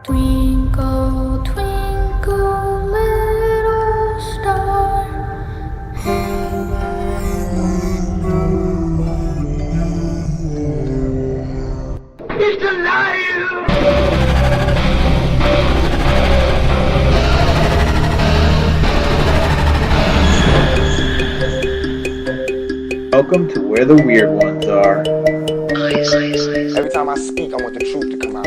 Twinkle, twinkle, little star, how He's alive! Welcome to where the weird ones are. Every time I speak, I want the truth to come out.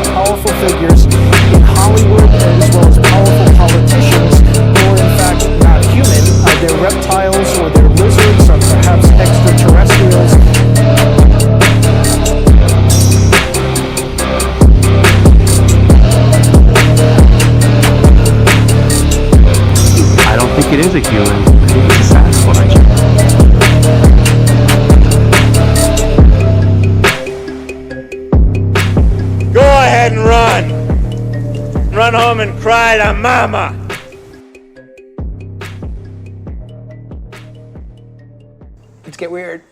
Powerful figures in Hollywood as well as powerful politicians who are in fact not human. They're reptiles or they're lizards or perhaps extraterrestrials. I don't think it is a human. I think it's a Sasquatch. Go ahead and run. Run home and cry to mama. Let's get weird.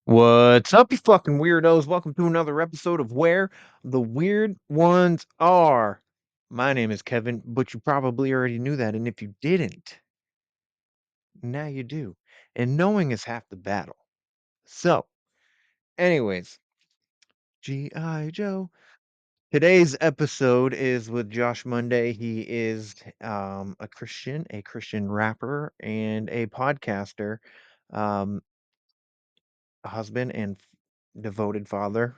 What's up, you fucking weirdos? Welcome to another episode of Where the Weird Ones Are. My name is Kevin, but you probably already knew that, and if you didn't, now you do. And knowing is half the battle. So, anyways, G.I. Joe. Today's episode is with Josh Monday. He is a Christian rapper, and a podcaster. Um, a husband and devoted father.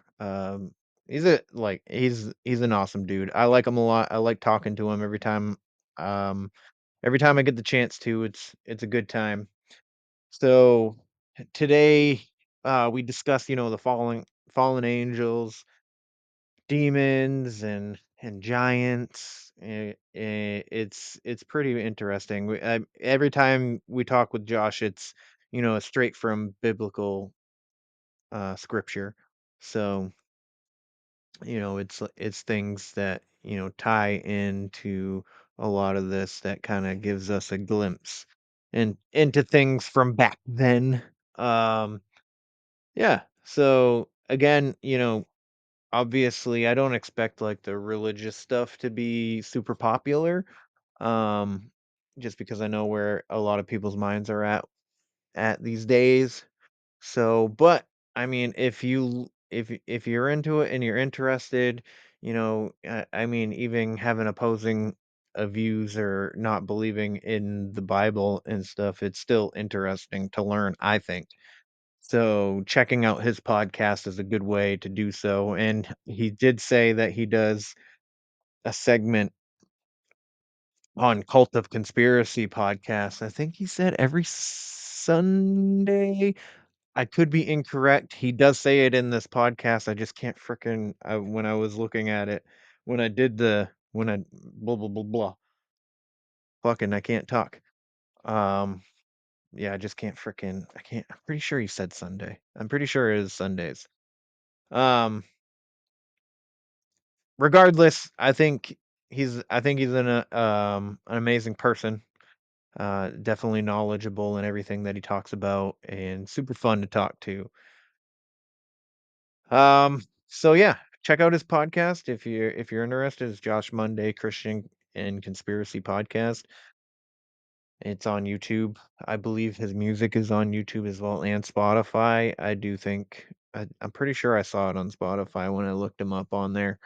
He's an awesome dude. I like him a lot. I like talking to him um every time I get the chance to. It's a good time. So today we discuss, the fallen angels, demons and giants. It's pretty interesting. Every time we talk with Josh, it's straight from biblical scripture. So, it's things that, tie into a lot of this that kind of gives us a glimpse into things from back then. Um, yeah. So again, obviously I don't expect like the religious stuff to be super popular. Um, just because I know where a lot of people's minds are at these days. So, but I mean, if you're into it and you're interested, I mean, even having opposing views or not believing in the Bible and stuff, it's still interesting to learn, I think. So, checking out his podcast is a good way to do so. And he did say that he does a segment on Cult of Conspiracy podcast. I think he said every Sunday. I could be incorrect. He does say it in this podcast. I just can't frickin' when I was looking at it, when I blah blah blah blah. Fucking, I can't talk. Um, yeah, I just can't frickin' I can't. I'm pretty sure he said Sunday. I'm pretty sure it is Sundays. Um, regardless, I think he's an amazing person. Definitely knowledgeable in everything that he talks about, and super fun to talk to. So yeah, check out his podcast if you're interested. It's Josh Monday Christian and Conspiracy Podcast. It's on YouTube. I believe his music is on YouTube as well and Spotify. I do think I'm pretty sure I saw it on Spotify when I looked him up on there.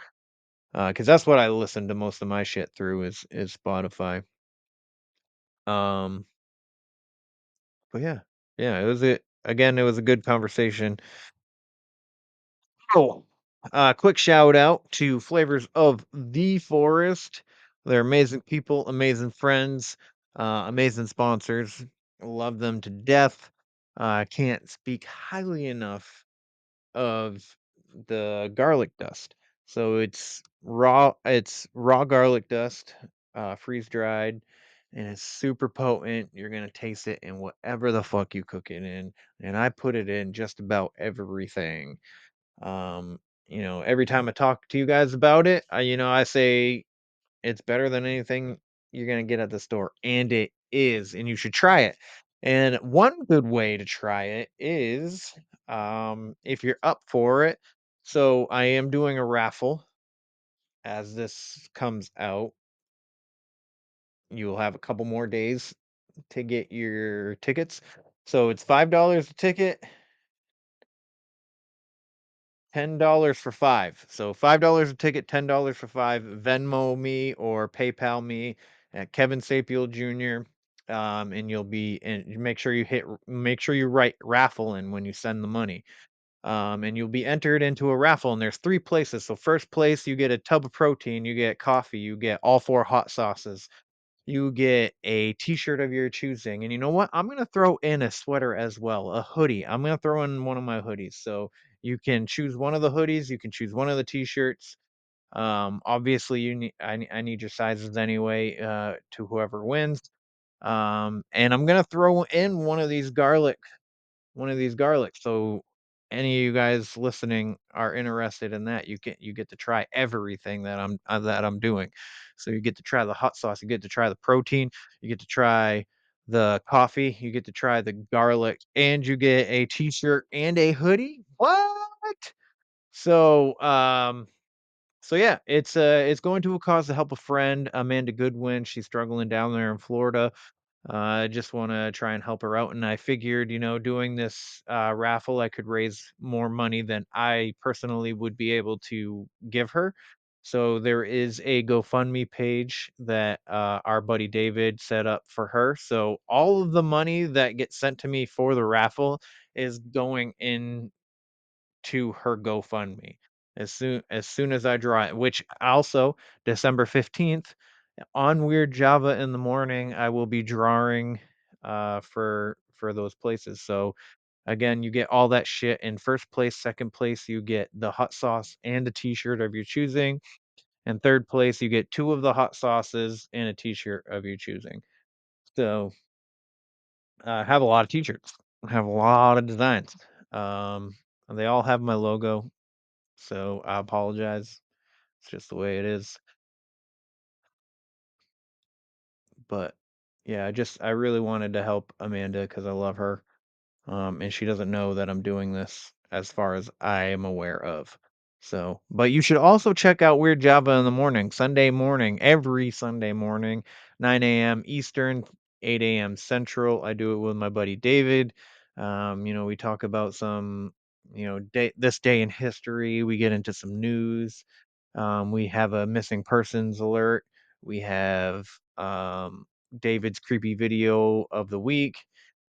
Because that's what I listen to most of my shit through is Spotify. Um, but yeah, it was a good conversation. Oh, quick shout out to Flavors of the Forest. They're amazing people, amazing friends, amazing sponsors. Love them to death. Can't speak highly enough of the garlic dust. So it's raw garlic dust, freeze dried, and it's super potent. You're gonna taste it in whatever the fuck you cook it in. And I put it in just about everything. um, every time I talk to you guys about it, I say it's better than anything you're gonna get at the store, and it is, and you should try it. And one good way to try it is if you're up for it. So I am doing a raffle as this comes out. You'll have a couple more days to get your tickets. So it's $5 a ticket, $10 for five. So $5 a ticket, $10 for five. Venmo me or PayPal me at Kevin Sapiel Jr. And you'll be and make sure you write raffle in when you send the money. And you'll be entered into a raffle, and there's three places. So first place, you get a tub of protein, you get coffee, you get all four hot sauces, you get a t-shirt of your choosing. And you know what? I'm gonna throw in a sweater as well, a hoodie. I'm gonna throw in one of my hoodies. So you can choose one of the hoodies, you can choose one of the t-shirts. Obviously I need your sizes anyway, to whoever wins. And I'm gonna throw in one of these garlics. So any of you guys listening are interested in that, you get to try everything that I'm doing. So you get to try the hot sauce, you get to try the protein, you get to try the coffee, you get to try the garlic, and you get a t-shirt and a hoodie. What? So yeah, it's going to a cause to help a friend, Amanda Goodwin. She's struggling down there in Florida. I just want to try and help her out. And I figured, doing this raffle, I could raise more money than I personally would be able to give her. So there is a GoFundMe page that our buddy David set up for her. So all of the money that gets sent to me for the raffle is going in to her GoFundMe as soon as I draw it, which also December 15th on Weird Java in the morning, I will be drawing for those places. So again, you get all that shit in first place, second place, you get the hot sauce and a t-shirt of your choosing, and third place, you get two of the hot sauces and a t-shirt of your choosing. So I have a lot of t-shirts. I have a lot of designs. Um, they all have my logo, so I apologize. It's just the way it is. But yeah, I really wanted to help Amanda because I love her. And she doesn't know that I'm doing this as far as I am aware of. So, but you should also check out Weird Java in the morning, Sunday morning, every Sunday morning, 9 a.m. Eastern, 8 a.m. Central. I do it with my buddy David. We talk about some, this day in history. We get into some news. We have a missing persons alert. We have David's creepy video of the week,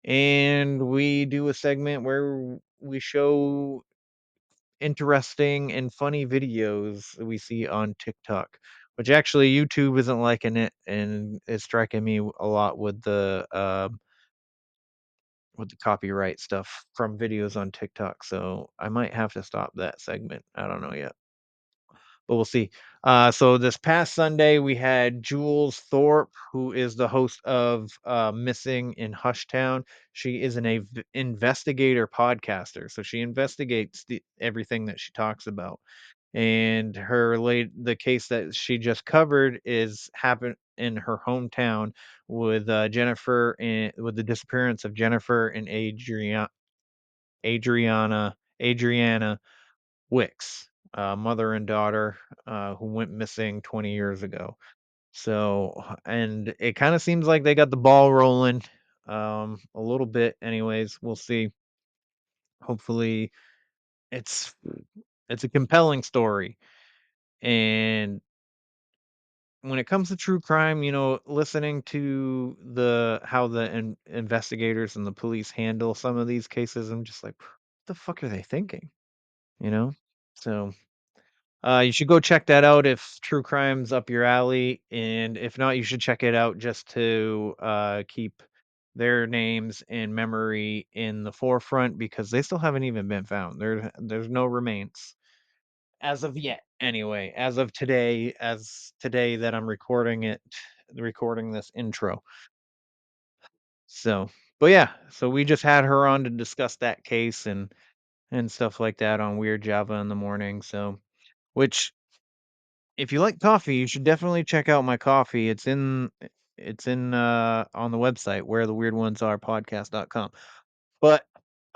and we do a segment where we show interesting and funny videos we see on TikTok, which actually YouTube isn't liking it, and it's striking me a lot with the copyright stuff from videos on TikTok. So I might have to stop that segment. I don't know yet, but we'll see. So this past Sunday, we had Jules Thorpe, who is the host of Missing in Hushtown. She is an investigator podcaster, so she investigates everything that she talks about. And the case that she just covered is happened in her hometown with Jennifer and with the disappearance of Jennifer and Adriana Wicks, mother and daughter, who went missing 20 years ago. So, and it kind of seems like they got the ball rolling, a little bit. Anyways, we'll see. Hopefully, it's it's a compelling story. And when it comes to true crime, listening to the how the investigators and the police handle some of these cases, I'm just like, what the fuck are they thinking? You know? So you should go check that out if true crime's up your alley, and if not, you should check it out just to keep their names and memory in the forefront because they still haven't even been found. There's no remains as of yet. Anyway, as today that I'm recording this intro. So, but yeah, so we just had her on to discuss that case and stuff like that on Weird Java in the morning. So, which if you like coffee, you should definitely check out my coffee. It's in on the website where the weird ones are podcast.com. But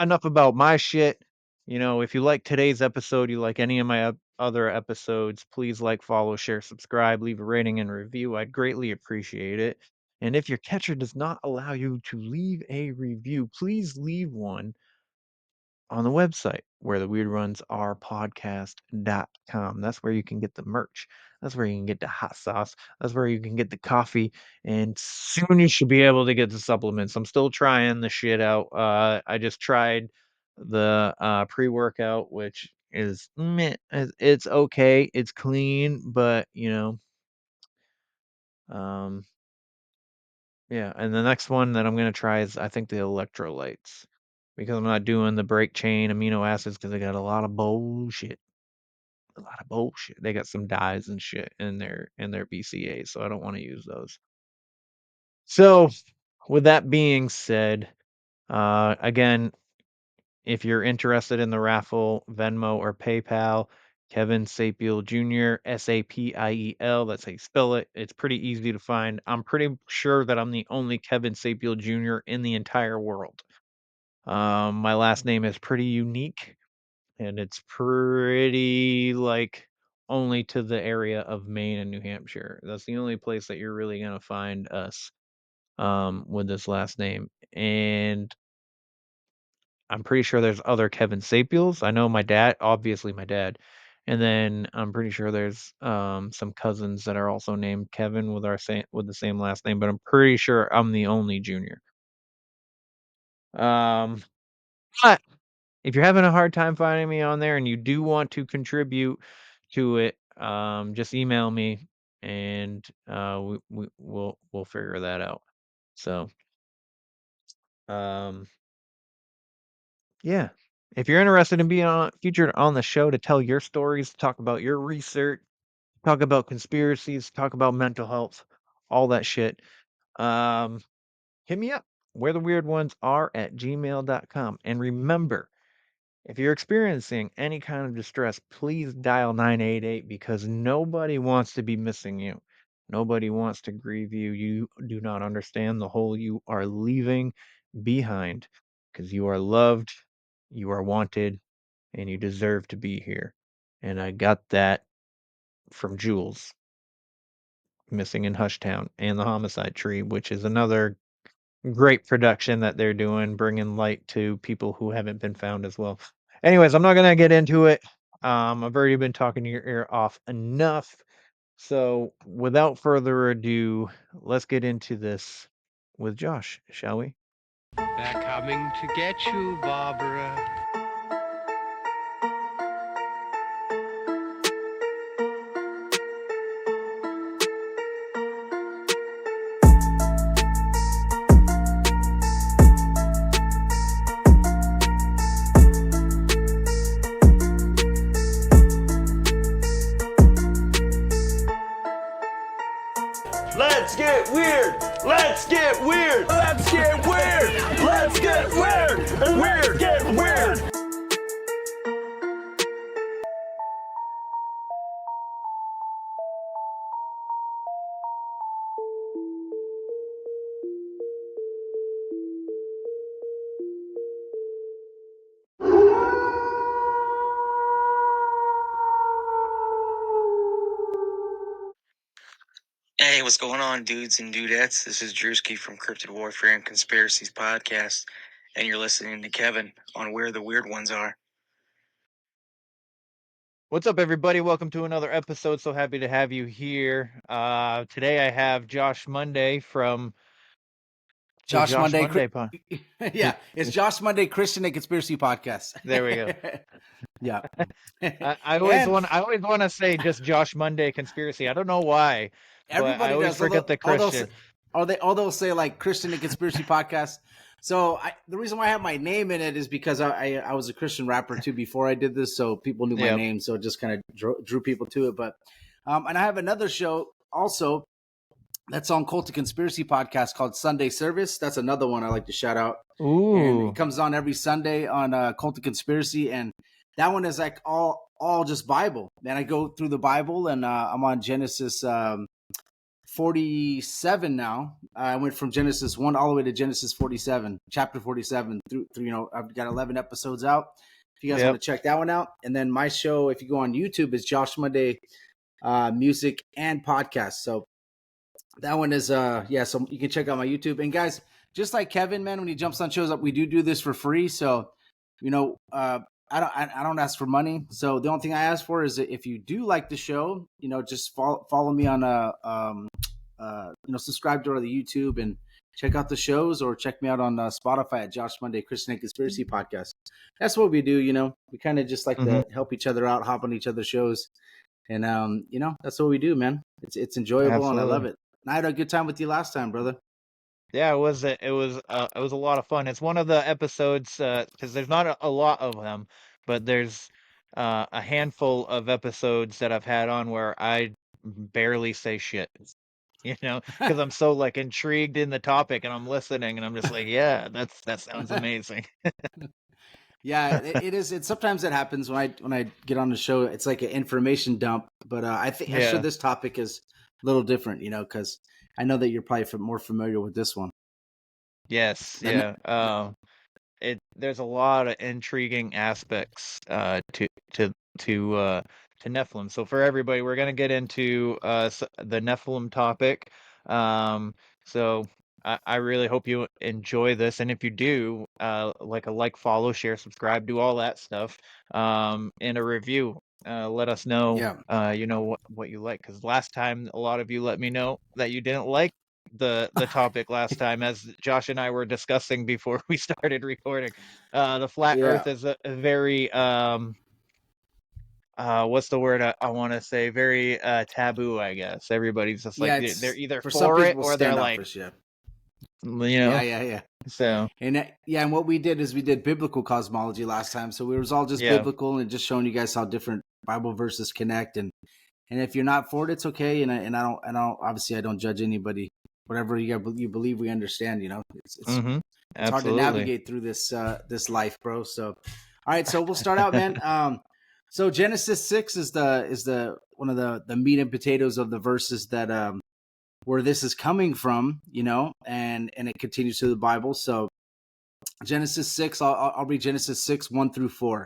enough about my shit. if you like today's episode, you like any of my other episodes, please like, follow, share, subscribe, leave a rating and review. I'd greatly appreciate it. And if your catcher does not allow you to leave a review, please leave one on the website where the weird ones are podcast.com. That's where you can get the merch. That's where you can get the hot sauce. That's where you can get the coffee. And soon you should be able to get the supplements. I'm still trying the shit out. I just tried the pre-workout, which is meh. It's okay. It's clean, but um yeah, and the next one that I'm gonna try is I think the electrolytes. Because I'm not doing the break chain amino acids because they got a lot of bullshit. A lot of bullshit. They got some dyes and shit in their BCA, so I don't want to use those. So, with that being said, again, if you're interested in the raffle, Venmo or PayPal, Kevin Sapiel Jr., Sapiel, that's how you spell it. It's pretty easy to find. I'm pretty sure that I'm the only Kevin Sapiel Jr. in the entire world. My last name is pretty unique, and it's pretty like only to the area of Maine and New Hampshire. That's the only place that you're really gonna find us with this last name. And I'm pretty sure there's other Kevin Sapiels. I know my dad, obviously my dad. And then I'm pretty sure there's some cousins that are also named Kevin with with the same last name, but I'm pretty sure I'm the only junior. Um but if you're having a hard time finding me on there and you do want to contribute to it, just email me and we'll figure that out. So, um, yeah. If you're interested in being featured on the show to tell your stories, talk about your research, talk about conspiracies, talk about mental health, all that shit, um, hit me up. Where the weird ones are at gmail.com. And remember, if you're experiencing any kind of distress, please dial 988 because nobody wants to be missing you. Nobody wants to grieve you. You do not understand the hole you are leaving behind because you are loved, you are wanted, and you deserve to be here. And I got that from Jules, Missing in Hushtown, and the Homicide Tree, which is another great production that they're doing, bringing light to people who haven't been found as well. Anyways, I'm not gonna get into it. I've already been talking your ear off enough. So without further ado, let's get into this with Josh, shall we? They're coming to get you, Barbara. Let's get weird. Let's get weird. Let's get weird. Let's get weird. Weird. Get weird. Hey, what's going on, dudes and dudettes? This is Drewski from Cryptid Warfare and Conspiracies Podcast, and you're listening to Kevin on Where the Weird Ones Are. What's up, everybody? Welcome to another episode. So happy to have you here. Today I have Josh Monday from the Josh Josh Monday. Monday pod. Yeah, it's Josh Monday Christian and Conspiracy Podcast. There we go. Yeah. I always want to say just Josh Monday conspiracy. I don't know why, but I Everybody always does. forget the Christian. They'll say like Christian and Conspiracy Podcast. So the reason why I have my name in it is because I was a Christian rapper too before I did this, so people knew my Yep. name, so it just kind of drew people to it. But and I have another show also that's on Cult of Conspiracy Podcast called Sunday Service. That's another one I like to shout out. And Ooh. it comes on every Sunday on Cult of Conspiracy, and that one is like all just Bible. And I go through the Bible, and I'm on Genesis 47 now. I went from Genesis 1 all the way to Genesis 47, chapter 47 through I've got 11 episodes out. If you guys want to check that one out. And then my show, if you go on YouTube, is Josh Monday Music and Podcast. So that one is so you can check out my YouTube. And guys, just like Kevin, man, when he jumps on shows up, we do this for free. So, I don't ask for money. So the only thing I ask for is that if you do like the show, just follow me on subscribe to the YouTube and check out the shows, or check me out on Spotify at Josh Monday Christian and Conspiracy Podcast. That's what we do. We kind of just like to help each other out, hop on each other's shows, and that's what we do, man. It's enjoyable. Absolutely. And I love it. And I had a good time with you last time, brother. Yeah, it was a lot of fun. It's one of the episodes because there's not a lot of them, but there's a handful of episodes that I've had on where I barely say shit. Because I'm so like intrigued in the topic and I'm listening and I'm just like, yeah, that sounds amazing. Yeah, it is. It sometimes it happens when I get on the show. It's like an information dump, but I think I'm sure this topic is a little different, because I know that you're probably more familiar with this one. Yes, yeah. There's a lot of intriguing aspects to Nephilim. So for everybody, we're gonna get into the Nephilim topic. So I really hope you enjoy this, and if you do, like, follow, share, subscribe, do all that stuff. And a review. Let us know. What you like, because last time a lot of you let me know that you didn't like the topic last time, as Josh and I were discussing before we started recording. The flat Earth is a very what's the word I want to say? Very taboo, I guess. Everybody's just like they're either for it or they're like, Yeah. So and what we did is we did biblical cosmology last time, so it was all just biblical and just showing you guys how different Bible verses connect. And if you're not for it, it's okay. And I don't obviously I don't judge anybody. Whatever you believe, we understand. It's hard to navigate through this life, bro. So, all right, so we'll start out, man. So Genesis 6 is the one of the meat and potatoes of the verses that where this is coming from, and it continues to the Bible. So Genesis 6, I'll read Genesis 6, 1-4.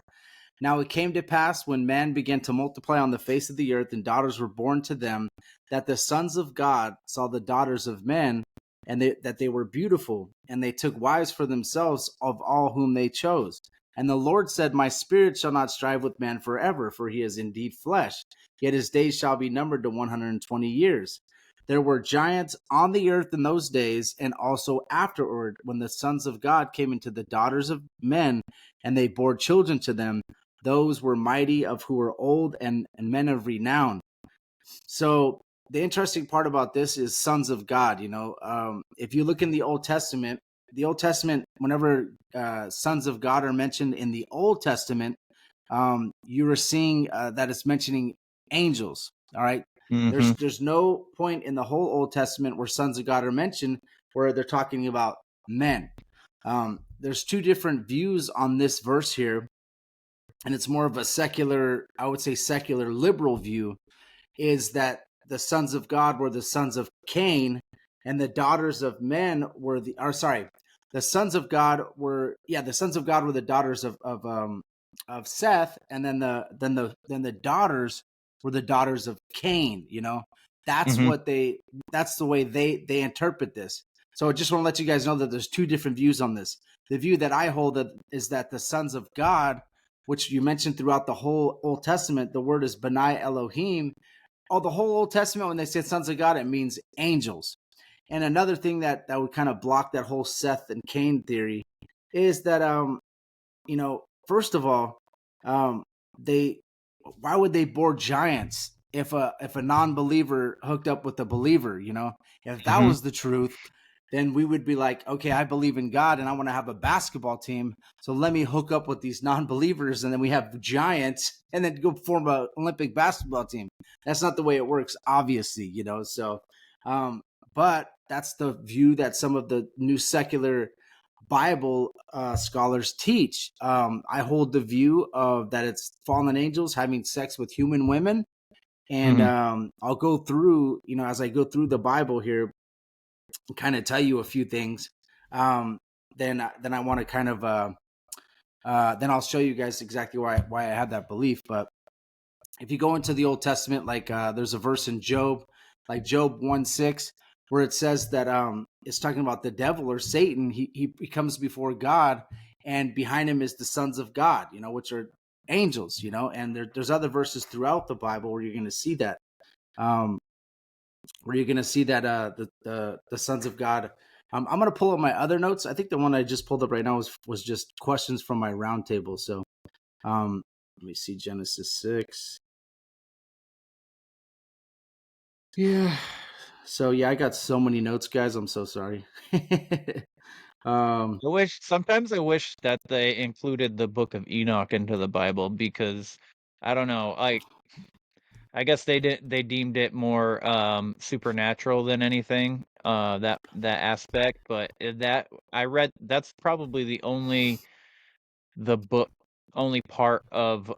Now it came to pass, when man began to multiply on the face of the earth, and daughters were born to them, that the sons of God saw the daughters of men, and that they were beautiful, and they took wives for themselves of all whom they chose. And the Lord said, My spirit shall not strive with man forever, for he is indeed flesh, yet his days shall be numbered to 120 years. There were giants on the earth in those days, and also afterward, when the sons of God came into the daughters of men, and they bore children to them. Those were mighty, of who were old, and men of renown. So the interesting part about this is sons of God. If you look in the Old Testament, whenever sons of God are mentioned in the Old Testament, you are seeing that it's mentioning angels. All right. There's no point in the whole Old Testament where sons of God are mentioned where they're talking about men. There's two different views on this verse here, and it's more of a secular, I would say secular liberal view, is that the sons of God were the sons of Cain, and the daughters of men were the sons of God were the daughters of Seth, and then the daughters were the daughters of Cain. That's that's the way they interpret this. So I just want to let you guys know that there's two different views on this. The view that I hold is that the sons of God, which you mentioned throughout the whole Old Testament, the word is Benai Elohim. The whole Old Testament, when they say sons of God, it means angels. And another thing that would kind of block that whole Seth and Cain theory is that, first of all, why would they bore giants if a non-believer hooked up with a believer? If that was the truth, then we would be like, okay, I believe in God and I want to have a basketball team, so let me hook up with these non-believers, and then we have giants, and then go form an Olympic basketball team. That's not the way it works, obviously, So, but that's the view that some of the new secular Bible scholars teach. I hold the view of that it's fallen angels having sex with human women, and I'll go through, as I go through the Bible here, kind of tell you a few things. Then I want to kind of then I'll show you guys exactly why I have that belief. But if you go into the Old Testament, like there's a verse in Job, like Job 1:6, where it says that it's talking about the devil or Satan. He comes before God, and behind him is the sons of God, which are angels, and there's other verses throughout the Bible where you're going to see that. Where you're going to see that the sons of God. I'm going to pull up my other notes. I think the one I just pulled up right now was just questions from my roundtable. So let me see, Genesis 6. Yeah. So yeah, I got so many notes, guys. I'm so sorry. Sometimes I wish that they included the Book of Enoch into the Bible, because I don't know, like, I guess they deemed it more supernatural than anything, that aspect. But that's probably the only part of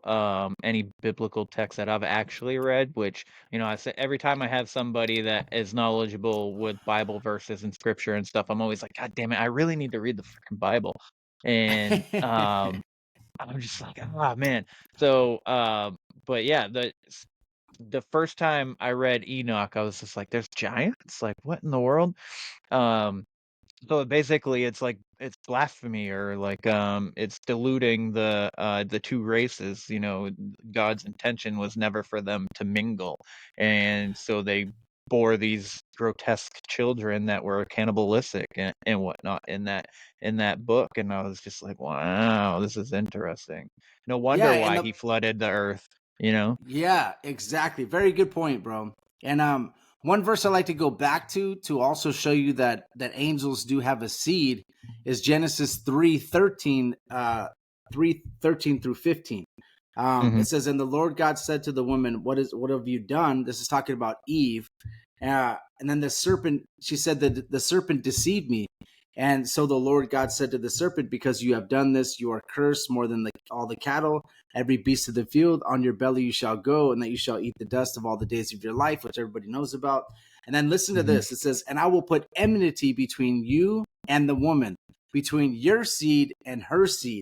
any biblical text that I've actually read, which, I say every time I have somebody that is knowledgeable with Bible verses and scripture and stuff, I'm always like, God damn it, I really need to read the freaking Bible. And I'm just like, ah, man. So but yeah, the first time I read Enoch, I was just like, there's giants? Like, what in the world? Um so basically it's like it's blasphemy, or like it's diluting the two races. God's intention was never for them to mingle. And so they bore these grotesque children that were cannibalistic and whatnot in that book. And I was just like, wow, this is interesting. No Yeah, wonder and why he flooded the earth. yeah, exactly. Very good point, bro. And one verse I like to go back to also show you that angels do have a seed is Genesis 3:13, 3:13 through 15. Hmm. It says, "And the Lord God said to the woman, what have you done?" This is talking about Eve. And then the serpent, she said that the serpent deceived me. And so the Lord God said to the serpent, "Because you have done this, you are cursed more than all the cattle, every beast of the field. On your belly you shall go, and that you shall eat the dust of all the days of your life," which everybody knows about. And then listen to Hmm. this. It says, "And I will put enmity between you and the woman, between your seed and her seed.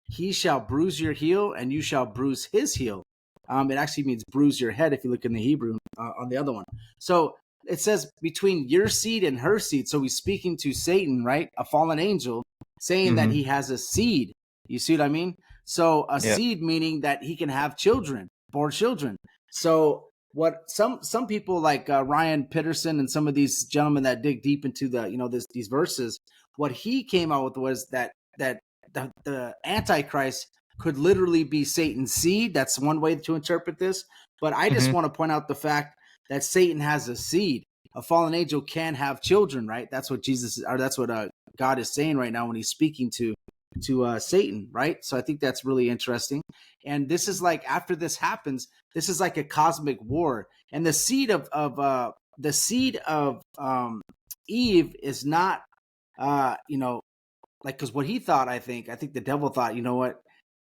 He shall bruise your heel, and you shall bruise his heel." It actually means bruise your head if you look in the Hebrew on the other one. So it says between your seed and her seed. So he's speaking to Satan, right? A fallen angel, saying that Hmm. he has a seed. You see what I mean? So a Yeah. seed meaning that he can have children, born children. So what some people like Ryan Pitterson and some of these gentlemen that dig deep into these verses, what he came out with was that the Antichrist could literally be Satan's seed. That's one way to interpret this. But I just Hmm. want to point out the fact that Satan has a seed. A fallen angel can have children, right? That's what that's what God is saying right now when he's speaking to Satan, right? So I think that's really interesting. And this is like after this happens, this is like a cosmic war, and the seed of Eve is not, like, because what he thought, I think the devil thought, you know what,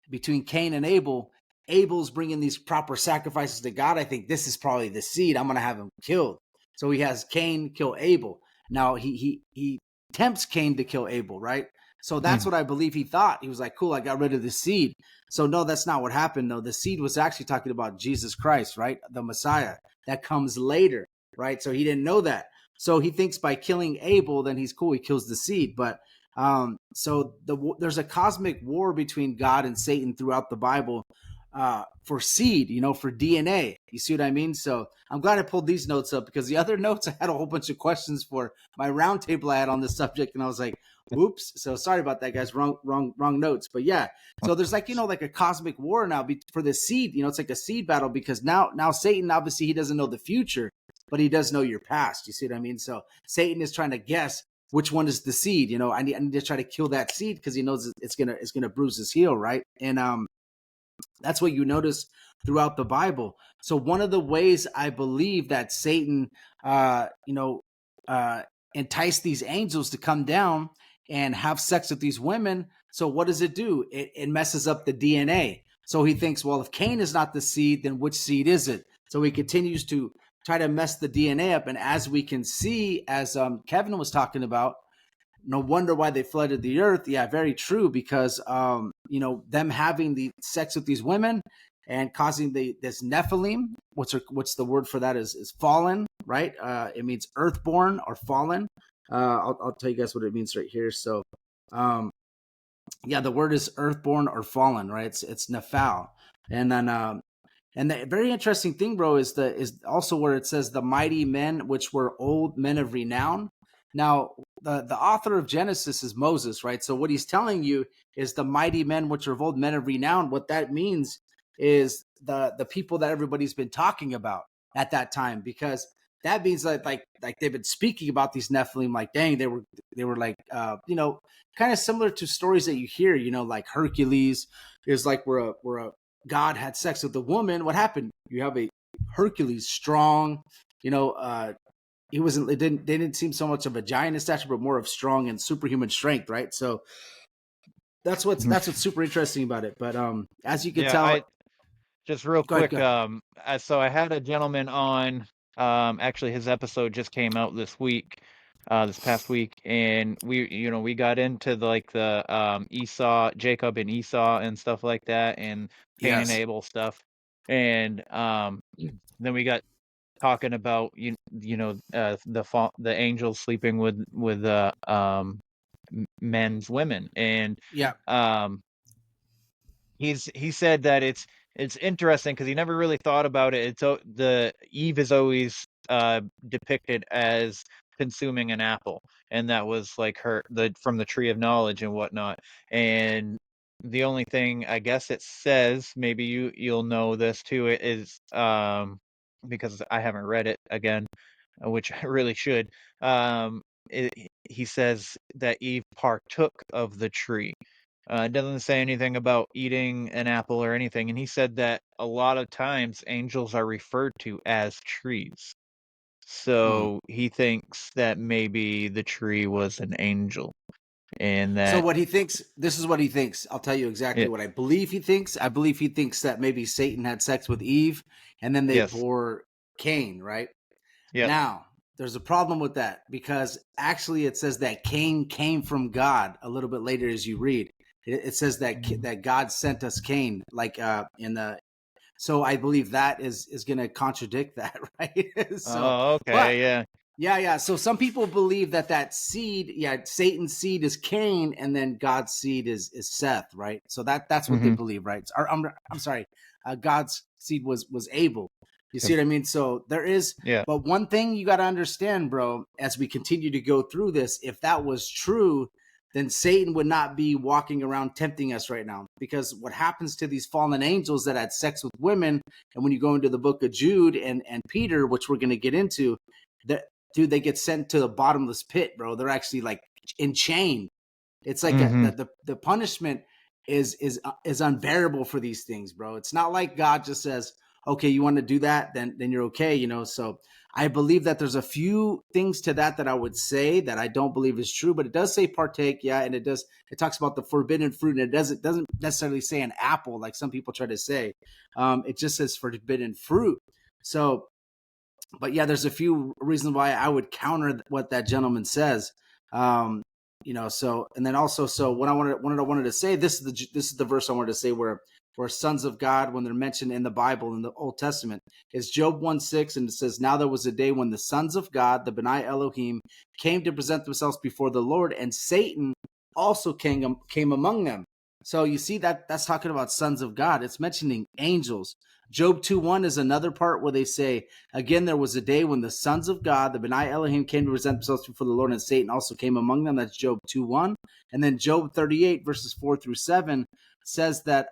between Cain and Abel's bringing these proper sacrifices to God. I think this is probably the seed. I'm going to have him killed. So he has Cain kill Abel. Now he tempts Cain to kill Abel, right? So that's Hmm. what I believe he thought. He was like, cool, I got rid of the seed. So no, that's not what happened. No, the seed was actually talking about Jesus Christ, right? The Messiah that comes later, right? So he didn't know that. So he thinks by killing Abel, then he's cool. He kills the seed. But so there's a cosmic war between God and Satan throughout the Bible for seed, for DNA. You see what I mean? So I'm glad I pulled these notes up, because the other notes I had a whole bunch of questions for my roundtable I had on this subject, and I was like, "Whoops!" So sorry about that, guys. Wrong notes. But yeah, so there's like like a cosmic war now for the seed. It's like a seed battle, because now Satan, obviously he doesn't know the future, but he does know your past. You see what I mean? So Satan is trying to guess which one is the seed. I need to try to kill that seed, because he knows it's gonna bruise his heel, right? And that's what you notice throughout the Bible. So one of the ways I believe that Satan, enticed these angels to come down and have sex with these women. So what does it do? It messes up the DNA. So he thinks, well, if Cain is not the seed, then which seed is it? So he continues to try to mess the DNA up. And as we can see, as Kevin was talking about, no wonder why they flooded the earth. Yeah, very true. Because them having the sex with these women and causing this Nephilim, what's the word for that is fallen, right? It means earthborn or fallen. I'll tell you guys what it means right here. So, the word is earthborn or fallen, right? It's Nephal, and then and the very interesting thing, bro, is also where it says the mighty men, which were old men of renown. Now, the author of Genesis is Moses, right? So what he's telling you is the mighty men, which are of old men of renown. What that means is the people that everybody's been talking about at that time, because that means that like they've been speaking about these Nephilim, like dang, they were like kind of similar to stories that you hear, like Hercules is like where a God had sex with a woman. What happened? You have a Hercules, strong, he wasn't. They didn't seem so much of a giant in stature, but more of strong and superhuman strength, right? So that's what's super interesting about it. But as you can tell, just real go ahead, quick, so I had a gentleman on. Actually, his episode just came out this week, this past week, and we got into the Esau, Jacob and Esau and stuff like that, and Cain and Yes. Abel stuff, and then we got talking about the angels sleeping with men's women, and Yeah. he said that it's interesting because he never really thought about it. The Eve is always depicted as consuming an apple, and that was like from the tree of knowledge and whatnot. And the only thing I guess it says, maybe you'll know this too, is because I haven't read it again, which I really should. He says that Eve partook of the tree. It doesn't say anything about eating an apple or anything, and he said that a lot of times angels are referred to as trees. So he thinks that maybe the tree was an angel, and So that what he thinks, this is what he thinks. I'll tell you exactly it, what I believe he thinks. I believe he thinks that maybe Satan had sex with Eve, and then they yes, bore Cain, right? yep, Now, there's a problem with that, because actually it says that Cain came from God a little bit later as you read. It says that God sent us Cain, like in the. So I believe that is going to contradict that, right? So, oh, but okay, yeah, yeah. So some people believe that seed, Satan's seed is Cain, and then God's seed is Seth, right? So that's what they mm-hmm. believe, right? I'm sorry, God's seed was Abel. You see what I mean? So there is, Yeah, but one thing you got to understand, bro, as we continue to go through this, if that was true, then Satan would not be walking around tempting us right now. Because what happens to these fallen angels that had sex with women, and when you go into the book of Jude and Peter, which we're going to get into, that dude, they get sent to the bottomless pit, bro. They're actually like enchained. It's like mm-hmm. the punishment is unbearable for these things, bro. It's not like God just says, okay, you want to do that, then you're okay, So I believe that there's a few things to that I would say that I don't believe is true, but it does say partake, and it talks about the forbidden fruit, and it doesn't necessarily say an apple like some people try to say. It just says forbidden fruit. So, but yeah, there's a few reasons why I would counter what that gentleman says. So, and then also, so what I wanted to say, this is the verse I wanted to say where sons of God, when they're mentioned in the Bible in the Old Testament, is Job 1:6, and it says, "Now there was a day when the sons of God, the Benai Elohim, came to present themselves before the Lord, and Satan also came among them." So you see that's talking about sons of God. It's mentioning angels. Job 2:1 is another part where they say, "Again, there was a day when the sons of God, the Benai Elohim, came to present themselves before the Lord, and Satan also came among them." That's Job 2:1. And then Job 38, verses 4 through 7, says that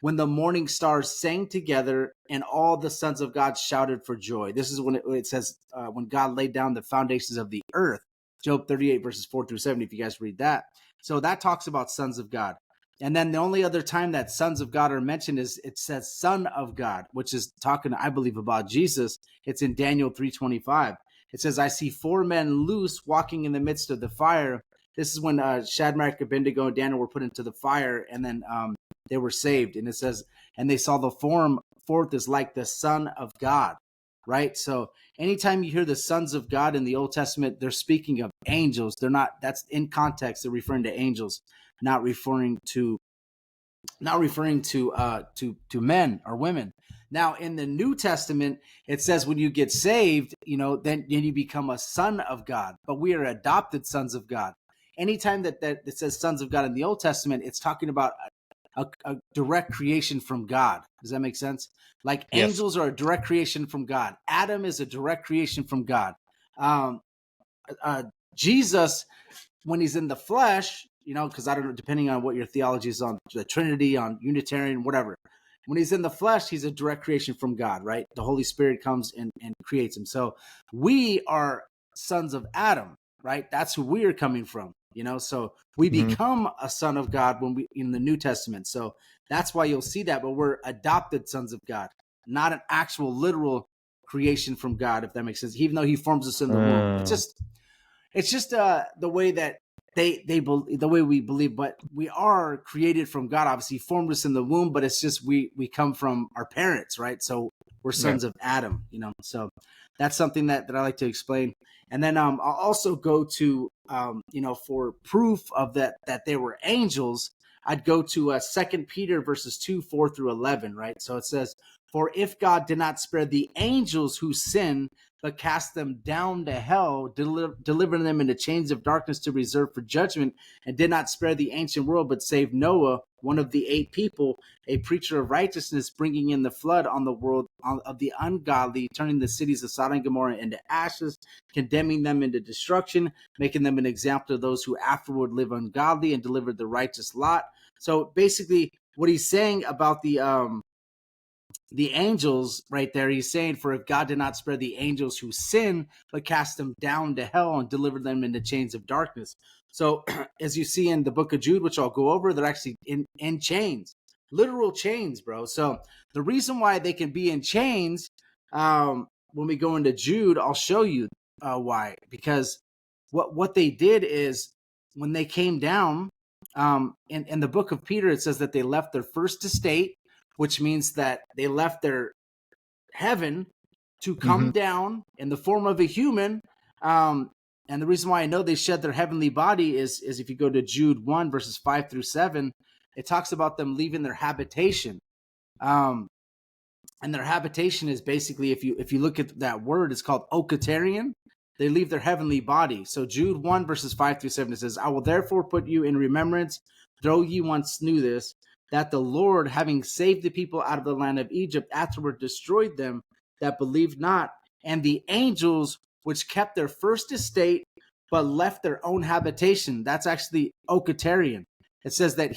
when the morning stars sang together and all the sons of God shouted for joy. This is when it says, when God laid down the foundations of the earth. Job 38, verses 4 through 7, if you guys read that. So that talks about sons of God. And then the only other time that sons of God are mentioned is it says son of God, which is talking, I believe, about Jesus. It's in Daniel 3:25. It says, "I see four men loose walking in the midst of the fire." This is when Shadrach, Abednego, and Daniel were put into the fire, and then they were saved. And it says, "And they saw the form forth is like the Son of God." Right? So anytime you hear the sons of God in the Old Testament, they're speaking of angels. They're not, that's in context, they're referring to angels, not referring to not referring to men or women. Now, in the New Testament, it says when you get saved, then you become a son of God. But we are adopted sons of God. Anytime that it says sons of God in the Old Testament, it's talking about a direct creation from God. Does that make sense? Like Yes. angels are a direct creation from God. Adam is a direct creation from God. Um, Jesus, when he's in the flesh, because I don't know, depending on what your theology is on the Trinity, on Unitarian, whatever. When he's in the flesh, he's a direct creation from God, right? The Holy Spirit comes and creates him. So we are sons of Adam, right? That's who we are coming from, So we Mhm. become a son of God when we in the New Testament. So that's why you'll see that. But we're adopted sons of God, not an actual literal creation from God, if that makes sense. Even though He forms us in the womb, it's just the way that the way we believe, but we are created from God. Obviously, He formed us in the womb, but it's just we come from our parents, right? So we're Yeah. sons of Adam, So that's something that I like to explain. And then I'll also go to for proof of that they were angels. I'd go to 2 Peter verses 2:4-11, right? So it says, "For if God did not spare the angels who sin, but cast them down to hell, delivering them into chains of darkness to reserve for judgment, and did not spare the ancient world, but saved Noah, one of the 8 people, a preacher of righteousness, bringing in the flood on the world of the ungodly, turning the cities of Sodom and Gomorrah into ashes, condemning them into destruction, making them an example of those who afterward live ungodly, and delivered the righteous Lot." So basically, what he's saying about the angels right there, he's saying, "For if God did not spare the angels who sin, but cast them down to hell and delivered them into chains of darkness." So as you see in the book of Jude, which I'll go over, they're actually in chains, literal chains, bro. So the reason why they can be in chains, when we go into Jude, I'll show you why. Because what they did is, when they came down, in the book of Peter, it says that they left their first estate, which means that they left their heaven to come down in the form of a human. And the reason why I know they shed their heavenly body is if you go to Jude 1, verses 5-7, it talks about them leaving their habitation. And their habitation is basically, if you look at that word, it's called okatarian. They leave their heavenly body. So Jude 1, verses 5-7, it says, "I will therefore put you in remembrance, though ye once knew this, that the Lord, having saved the people out of the land of Egypt, afterward destroyed them that believed not, and the angels which kept their first estate, but left their own habitation." That's actually okatarian. It says that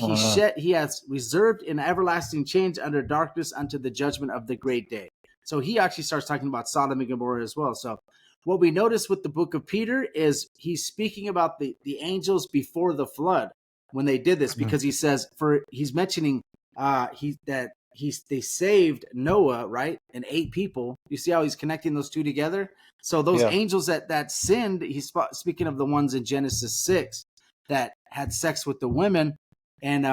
he has reserved an everlasting change under darkness unto the judgment of the great day. So he actually starts talking about Sodom and Gomorrah as well. So what we notice with the book of Peter is he's speaking about the angels before the flood when they did this, because he says, he's mentioning they saved Noah, right? And 8 people. You see how he's connecting those two together? So those angels that sinned, he's speaking of the ones in Genesis 6 that had sex with the women and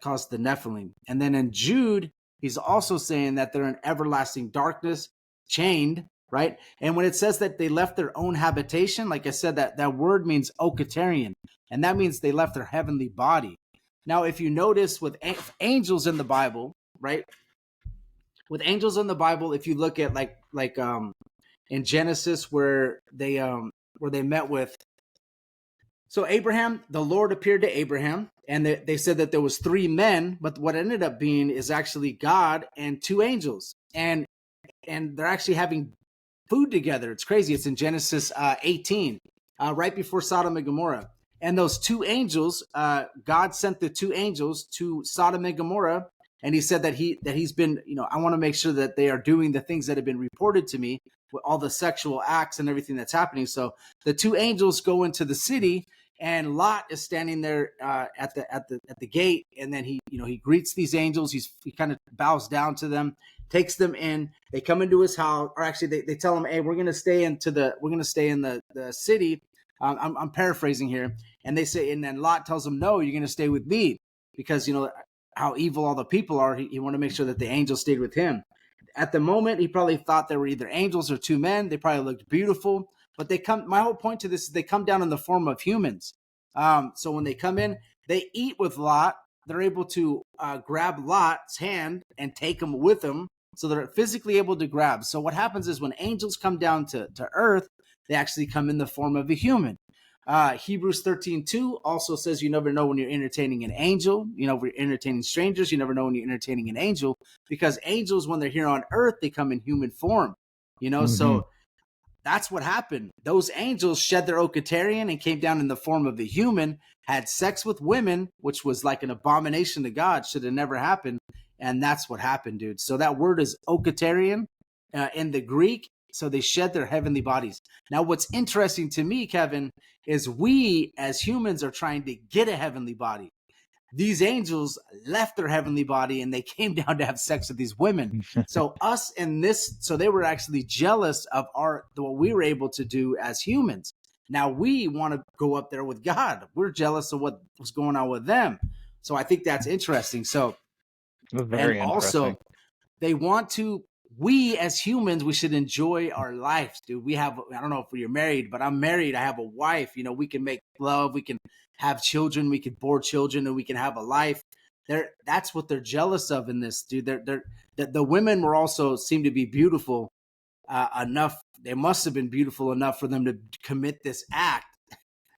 caused the Nephilim. And then in Jude, he's also saying that they're in everlasting darkness, chained, right? And when it says that they left their own habitation, like I said, that word means okatarian, and that means they left their heavenly body. Now, if you notice with angels in the Bible, right? With angels in the Bible, if you look at like in Genesis where they met with, so Abraham, the Lord appeared to Abraham, and they said that there was 3 men, but what ended up being is actually God and 2 angels, and they're actually having food together. It's crazy. It's in Genesis 18, right before Sodom and Gomorrah. And those 2 angels, God sent the 2 angels to Sodom and Gomorrah, and he said that he's been, I want to make sure that they are doing the things that have been reported to me, with all the sexual acts and everything that's happening. So the 2 angels go into the city, and Lot is standing there at the gate, and then he greets these angels. He kind of bows down to them, takes them in. They come into his house, or actually they tell him, "Hey, we're gonna stay in the city." I'm paraphrasing here, and they say, and then Lot tells him, "No, you're gonna stay with me," because how evil all the people are. He wanted to make sure that the angels stayed with him. At the moment, he probably thought they were either angels or 2 men. They probably looked beautiful, but they come. My whole point to this is they come down in the form of humans. So when they come in, they eat with Lot, they're able to grab Lot's hand and take him with them. So they're physically able to grab. So what happens is when angels come down to earth, they actually come in the form of a human. Hebrews 13:2 also says you never know when you're entertaining an angel. You know, if you're entertaining strangers, you never know when you're entertaining an angel, because angels, when they're here on earth, they come in human form. You know, so that's what happened. Those angels shed their Ocatarian and came down in the form of a human, had sex with women, which was like an abomination to God, should have never happened. And that's what happened, dude. So that word is Ocatarian in the Greek. So they shed their heavenly bodies. Now, what's interesting to me, Kevin, is we as humans are trying to get a heavenly body. These angels left their heavenly body and they came down to have sex with these women. So us in this, so they were actually jealous of what we were able to do as humans. Now we want to go up there with God. We're jealous of what was going on with them. So I think that's interesting. So, Very also interesting. they want to, we as humans, we should enjoy our lives, dude. We have, I don't know if you're married, but I'm married. I have a wife. You know, we can make love, we can have children, we can bore children, and we can have a life. That's what they're jealous of in this, dude. The women were also seem to be beautiful enough. They must have been beautiful enough for them to commit this act.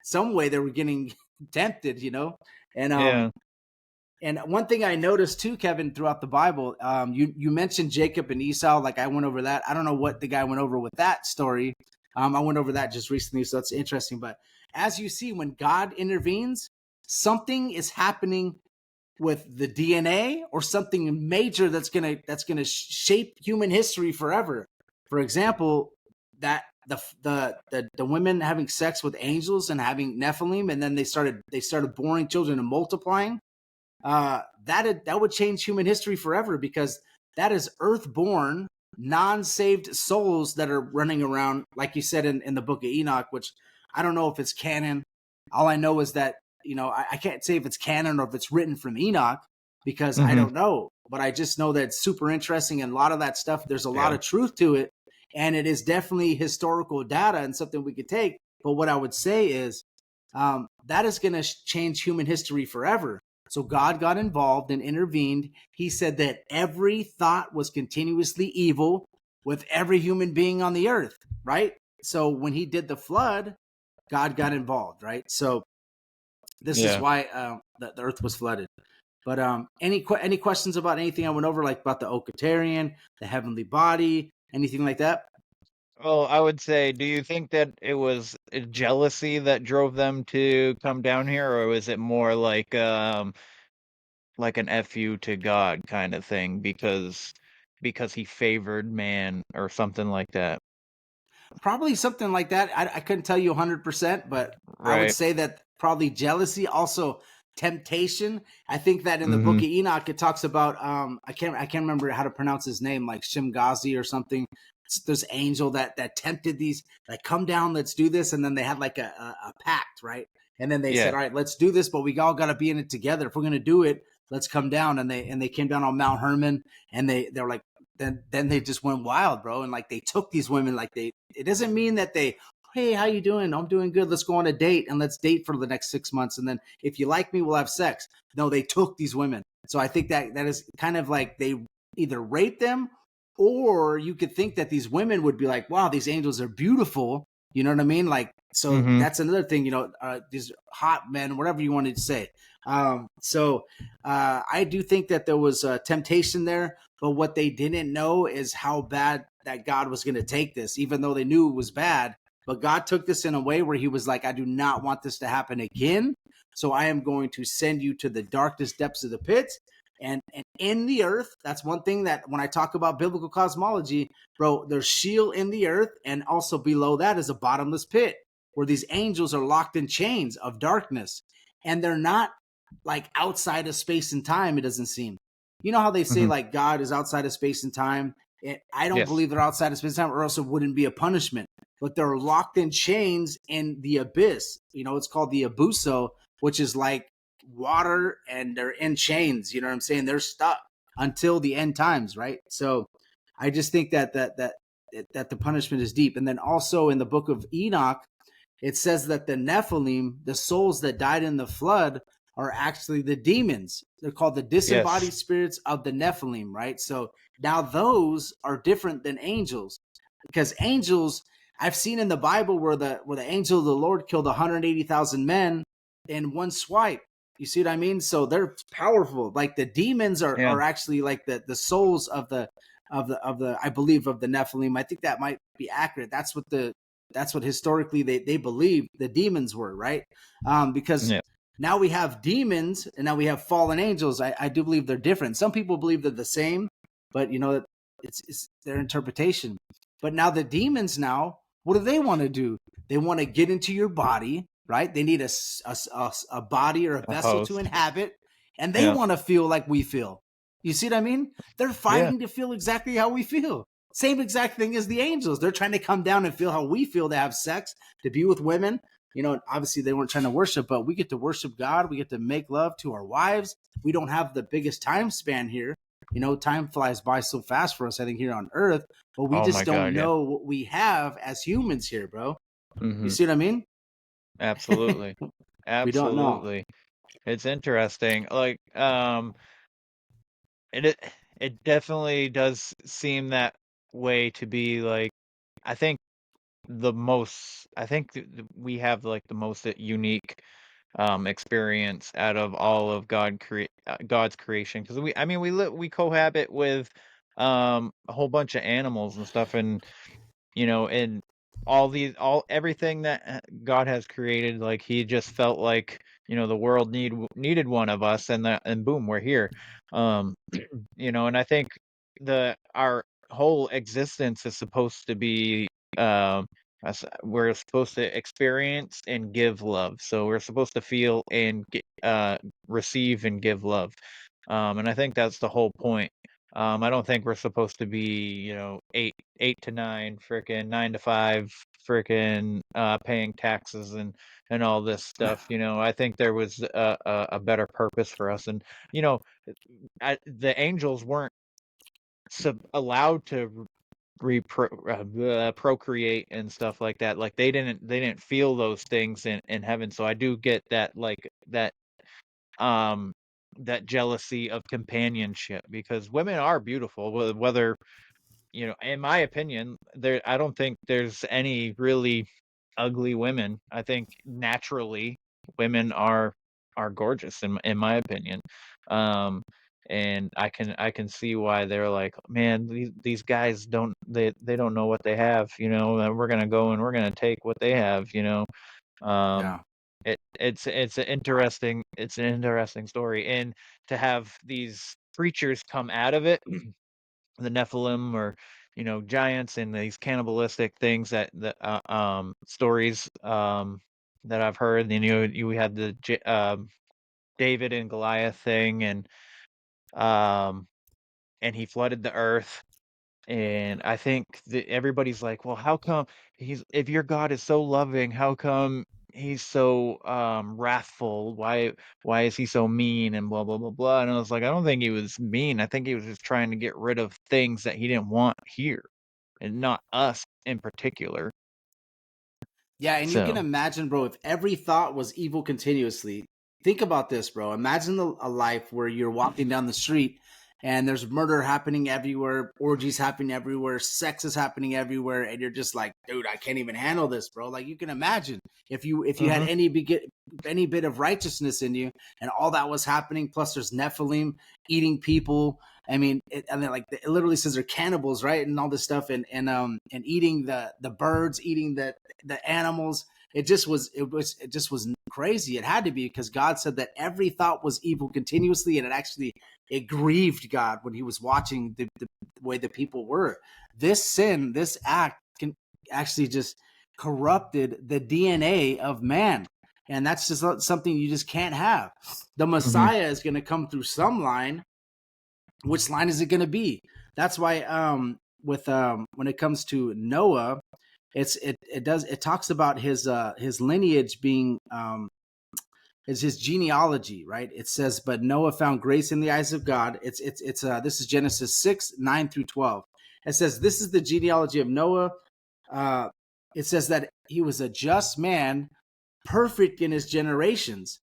Some way they were getting tempted, you know. And Yeah. and one thing I noticed too, Kevin, throughout the Bible, you mentioned Jacob and Esau. Like I went over that. I don't know what the guy went over with that story. I went over that just recently, so that's interesting. But as you see, when God intervenes, something is happening with the DNA or something major that's gonna shape human history forever. For example, that the women having sex with angels and having Nephilim, and then they started boring children and multiplying. That would change human history forever, because that is earthborn, non-saved souls that are running around, like you said in the book of Enoch, which I don't know if it's canon. All I know is that, you know, I can't say if it's canon or if it's written from Enoch, because I don't know. But I just know that it's super interesting, and a lot of that stuff, there's a lot of truth to it, and it is definitely historical data and something we could take. But what I would say is that is going to change human history forever. So God got involved and intervened. He said that every thought was continuously evil with every human being on the earth, right? So when he did the flood, God got involved, right? So this is why the earth was flooded. But any questions about anything I went over, like about the Ocatarian, the heavenly body, anything like that? Well, I would say, do you think that it was jealousy that drove them to come down here, or was it more like an FU to God kind of thing because he favored man or something like that? Probably something like that. I couldn't tell you 100%, but I would Right. say that probably jealousy, also temptation. I think that in the book of Enoch, it talks about I can't remember how to pronounce his name, like Shimgazi or something. It's this angel that tempted these, like, come down, let's do this, and then they had like a pact, right? And then they said, all right, let's do this, but we all got to be in it together. If we're gonna do it, let's come down. And they came down on Mount Hermon, and they're like, then they just went wild, bro. And like they took these women, like it doesn't mean that they, hey, how you doing? I'm doing good. Let's go on a date and let's date for the next 6 months. And then if you like me, we'll have sex. No, they took these women. So I think that is kind of like they either raped them, or you could think that these women would be like, wow, these angels are beautiful. You know what I mean? Like, so that's another thing, you know, these hot men, whatever you wanted to say. I do think that there was a temptation there, but what they didn't know is how bad that God was going to take this, even though they knew it was bad. But God took this in a way where he was like, I do not want this to happen again. So I am going to send you to the darkest depths of the pit. And in the earth, that's one thing that when I talk about biblical cosmology, bro, there's Sheol in the earth, and also below that is a bottomless pit where these angels are locked in chains of darkness. And they're not like outside of space and time, it doesn't seem. You know how they say like God is outside of space and time? I don't believe they're outside of space and time, or else it wouldn't be a punishment. But they're locked in chains in the abyss. You know, it's called the abuso, which is like water, and they're in chains. You know what I'm saying? They're stuck until the end times, right? So I just think that the punishment is deep. And then also in the book of Enoch, it says that the Nephilim, the souls that died in the flood, are actually the demons. They're called the disembodied spirits of the Nephilim, right? So now those are different than angels, because angels, I've seen in the Bible where the angel of the Lord killed 180,000 men in one swipe. You see what I mean? So they're powerful. Like the demons are actually like the souls of the I believe of the Nephilim. I think that might be accurate. That's what historically they believe the demons were, right? Because now we have demons and now we have fallen angels. I do believe they're different. Some people believe they're the same, but it's their interpretation. But now the demons, now what do they want to do? They want to get into your body, right? They need a body or a vessel to inhabit, and they want to feel like we feel. You see what I mean? They're fighting to feel exactly how we feel. Same exact thing as the angels. They're trying to come down and feel how we feel, to have sex, to be with women. Obviously they weren't trying to worship, but we get to worship God. We get to make love to our wives. We don't have the biggest time span here. Time flies by so fast for us, I think, here on Earth, but we just don't know what we have as humans here, bro. You see what I mean? Absolutely. We don't know. Absolutely. It's interesting. Like, it definitely does seem that way to be. Like, I think we have like the most unique experience out of all of God's creation, because we cohabit with a whole bunch of animals and stuff, and and everything that God has created. Like, he just felt like the world needed one of us, and boom, we're here. um and I think our whole existence is supposed to be, we're supposed to experience and give love. So we're supposed to feel and receive and give love. And I think that's the whole point. I don't think we're supposed to be, 8 to 9, freaking 9 to 5, freaking paying taxes and all this stuff. I think there was a better purpose for us. And the angels weren't allowed to procreate and stuff like that. Like, they didn't feel those things in heaven. So I do get that, like, um that jealousy of companionship, because women are beautiful, whether, in my opinion, I don't think there's any really ugly women. I think naturally women are gorgeous, in my opinion. Um and I can see why they're like, man, these guys they don't know what they have, and we're gonna go and we're gonna take what they have. um Yeah. it's an interesting story, and to have these creatures come out of it, the Nephilim, or giants, and these cannibalistic things, that stories that I've heard. And we had the David and Goliath thing, um and he flooded the earth. And I think that everybody's like, well, how come if your God is so loving, how come he's so wrathful? Why is he so mean, and blah blah blah blah? And I was like, I don't think he was mean. I think he was just trying to get rid of things that he didn't want here, and not us in particular. Yeah, and you can So, imagine, bro, if every thought was evil continuously. Think about this, bro. Imagine a life where you're walking down the street and there's murder happening everywhere, orgies happening everywhere, sex is happening everywhere, and you're just like, dude, I can't even handle this, bro. Like, you can imagine if you had any bit of righteousness in you, and all that was happening. Plus, there's Nephilim eating people. I mean, it literally says they're cannibals, right? And all this stuff, and eating the birds, eating the animals. It just was crazy. It had to be, because God said that every thought was evil continuously, and it grieved God when he was watching the way the people were. This act can actually just corrupted the DNA of man. And that's just something you just can't have. The Messiah is going to come through some line. Which line is it going to be? That's why when it comes to Noah, it talks about his lineage being is his genealogy, right? It says, but Noah found grace in the eyes of God. This is Genesis 6:9-12. It says, this is the genealogy of Noah. It says that he was a just man, perfect in his generations.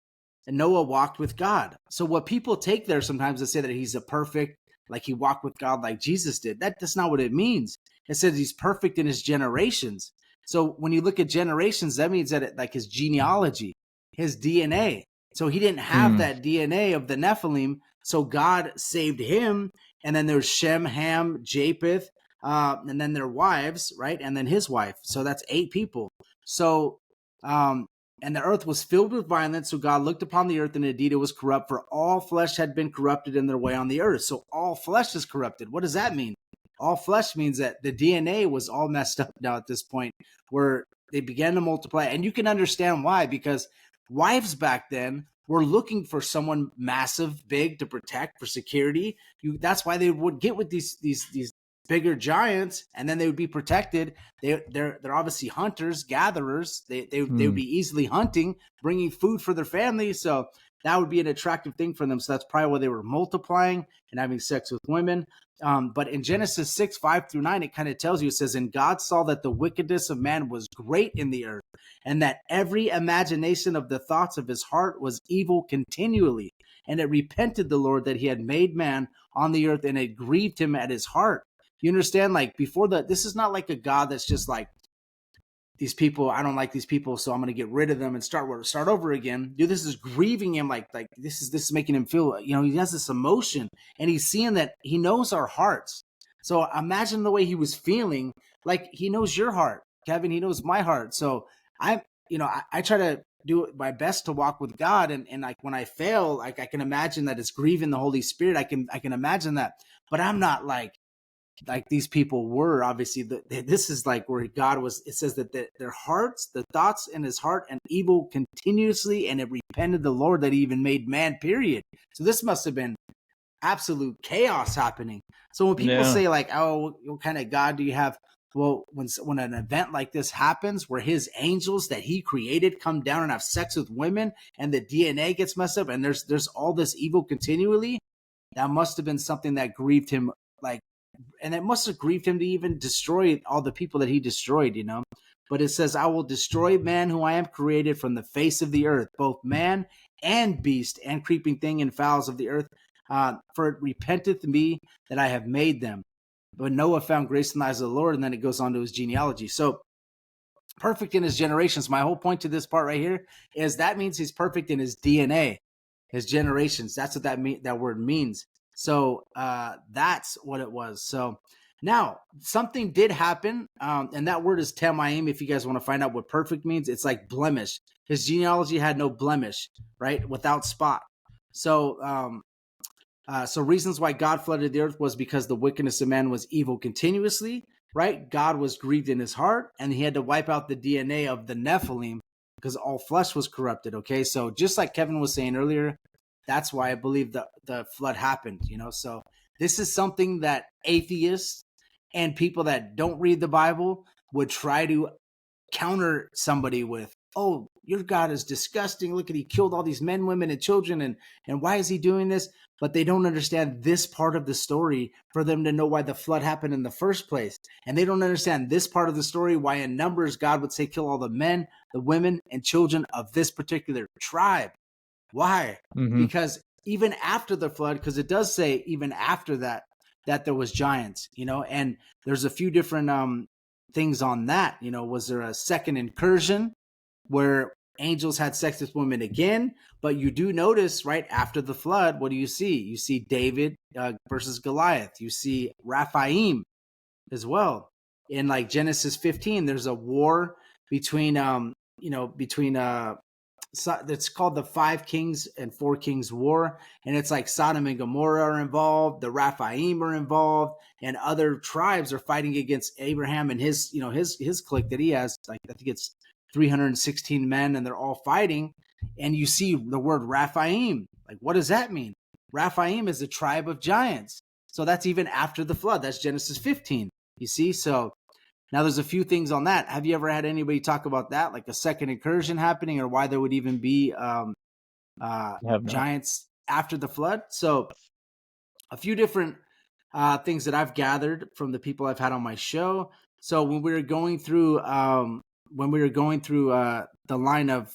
and Noah walked with God. So what people take there sometimes to say that he's a perfect, like he walked with God like Jesus did, that's not what it means. It says he's perfect in his generations. So when you look at generations, that means that like his genealogy, his DNA. So he didn't have that DNA of the Nephilim. So God saved him. And then there's Shem, Ham, Japheth, and then their wives, right? And then his wife. So that's 8 people. So, and the earth was filled with violence. So God looked upon the earth, and indeed it was corrupt, for all flesh had been corrupted in their way on the earth. So all flesh is corrupted. What does that mean? All flesh means that the DNA was all messed up now at this point, where they began to multiply. And you can understand why, because wives back then were looking for someone massive, big to protect for security. That's why they would get with these bigger giants, and then they would be protected. They're obviously hunters, gatherers. They would be easily hunting, bringing food for their family. So that would be an attractive thing for them. So that's probably why they were multiplying and having sex with women. But in Genesis 6, 5-9, it kind of tells you, it says, and God saw that the wickedness of man was great in the earth, and that every imagination of the thoughts of his heart was evil continually. And it repented the Lord that he had made man on the earth, and it grieved him at his heart. You understand? Like before this is not like a God that's just like, these people, I don't like these people, so I'm going to get rid of them and start over again. Dude, this is grieving him. Like this is making him feel, he has this emotion, and he's seeing that he knows our hearts. So imagine the way he was feeling. Like he knows your heart, Kevin. He knows my heart. So I try to do my best to walk with God, and like when I fail, like I can imagine that it's grieving the Holy Spirit. I can imagine that, but I'm not like these people were. Obviously this is like where God was. It says that their hearts, the thoughts in his heart, and evil continuously, and it repented the Lord that he even made man, period. So this must have been absolute chaos happening. So when people say like, oh, what kind of God do you have? Well, when an event like this happens, where his angels that he created come down and have sex with women, and the DNA gets messed up, and there's all this evil continually, that must have been something that grieved him, like, and it must have grieved him to even destroy all the people that he destroyed, But it says, I will destroy man who I am created from the face of the earth, both man and beast and creeping thing and fowls of the earth, for it repenteth me that I have made them. But Noah found grace in the eyes of the Lord, and then it goes on to his genealogy. So perfect in his generations. My whole point to this part right here is that means he's perfect in his DNA, his generations. That's what that word means. So that's what it was. So now something did happen, and that word is tamayim. If you guys want to find out what perfect means, it's like blemish. His genealogy had no blemish, right? Without spot. So so reasons why God flooded the earth was because the wickedness of man was evil continuously, right? God was grieved in his heart, and he had to wipe out the DNA of the Nephilim because all flesh was corrupted. Okay, so just like Kevin was saying earlier, that's why I believe the flood happened. So this is something that atheists and people that don't read the Bible would try to counter somebody with, oh, your God is disgusting. Look at, he killed all these men, women, and children, and why is he doing this? But they don't understand this part of the story for them to know why the flood happened in the first place. And they don't understand this part of the story, why in Numbers God would say kill all the men, the women, and children of this particular tribe. Why? Because even after the flood, because it does say even after that there was giants, and there's a few different things on that. Was there a second incursion where angels had sex with women again? But you do notice right after the flood, what do you see? You see David versus Goliath. You see Raphaim as well. In like Genesis 15, there's a war between it's called the 5 Kings and 4 Kings War, and it's like Sodom and Gomorrah are involved, the Raphaim are involved, and other tribes are fighting against Abraham and his clique that he has. Like I think it's 316 men, and they're all fighting. And you see the word Raphaim. Like, what does that mean? Raphaim is a tribe of giants. So that's even after the flood. That's Genesis 15. You see, so. Now, there's a few things on that. Have you ever had anybody talk about that, like a second incursion happening, or why there would even be giants after the flood? So a few different things that I've gathered from the people I've had on my show. So when we were going through the line of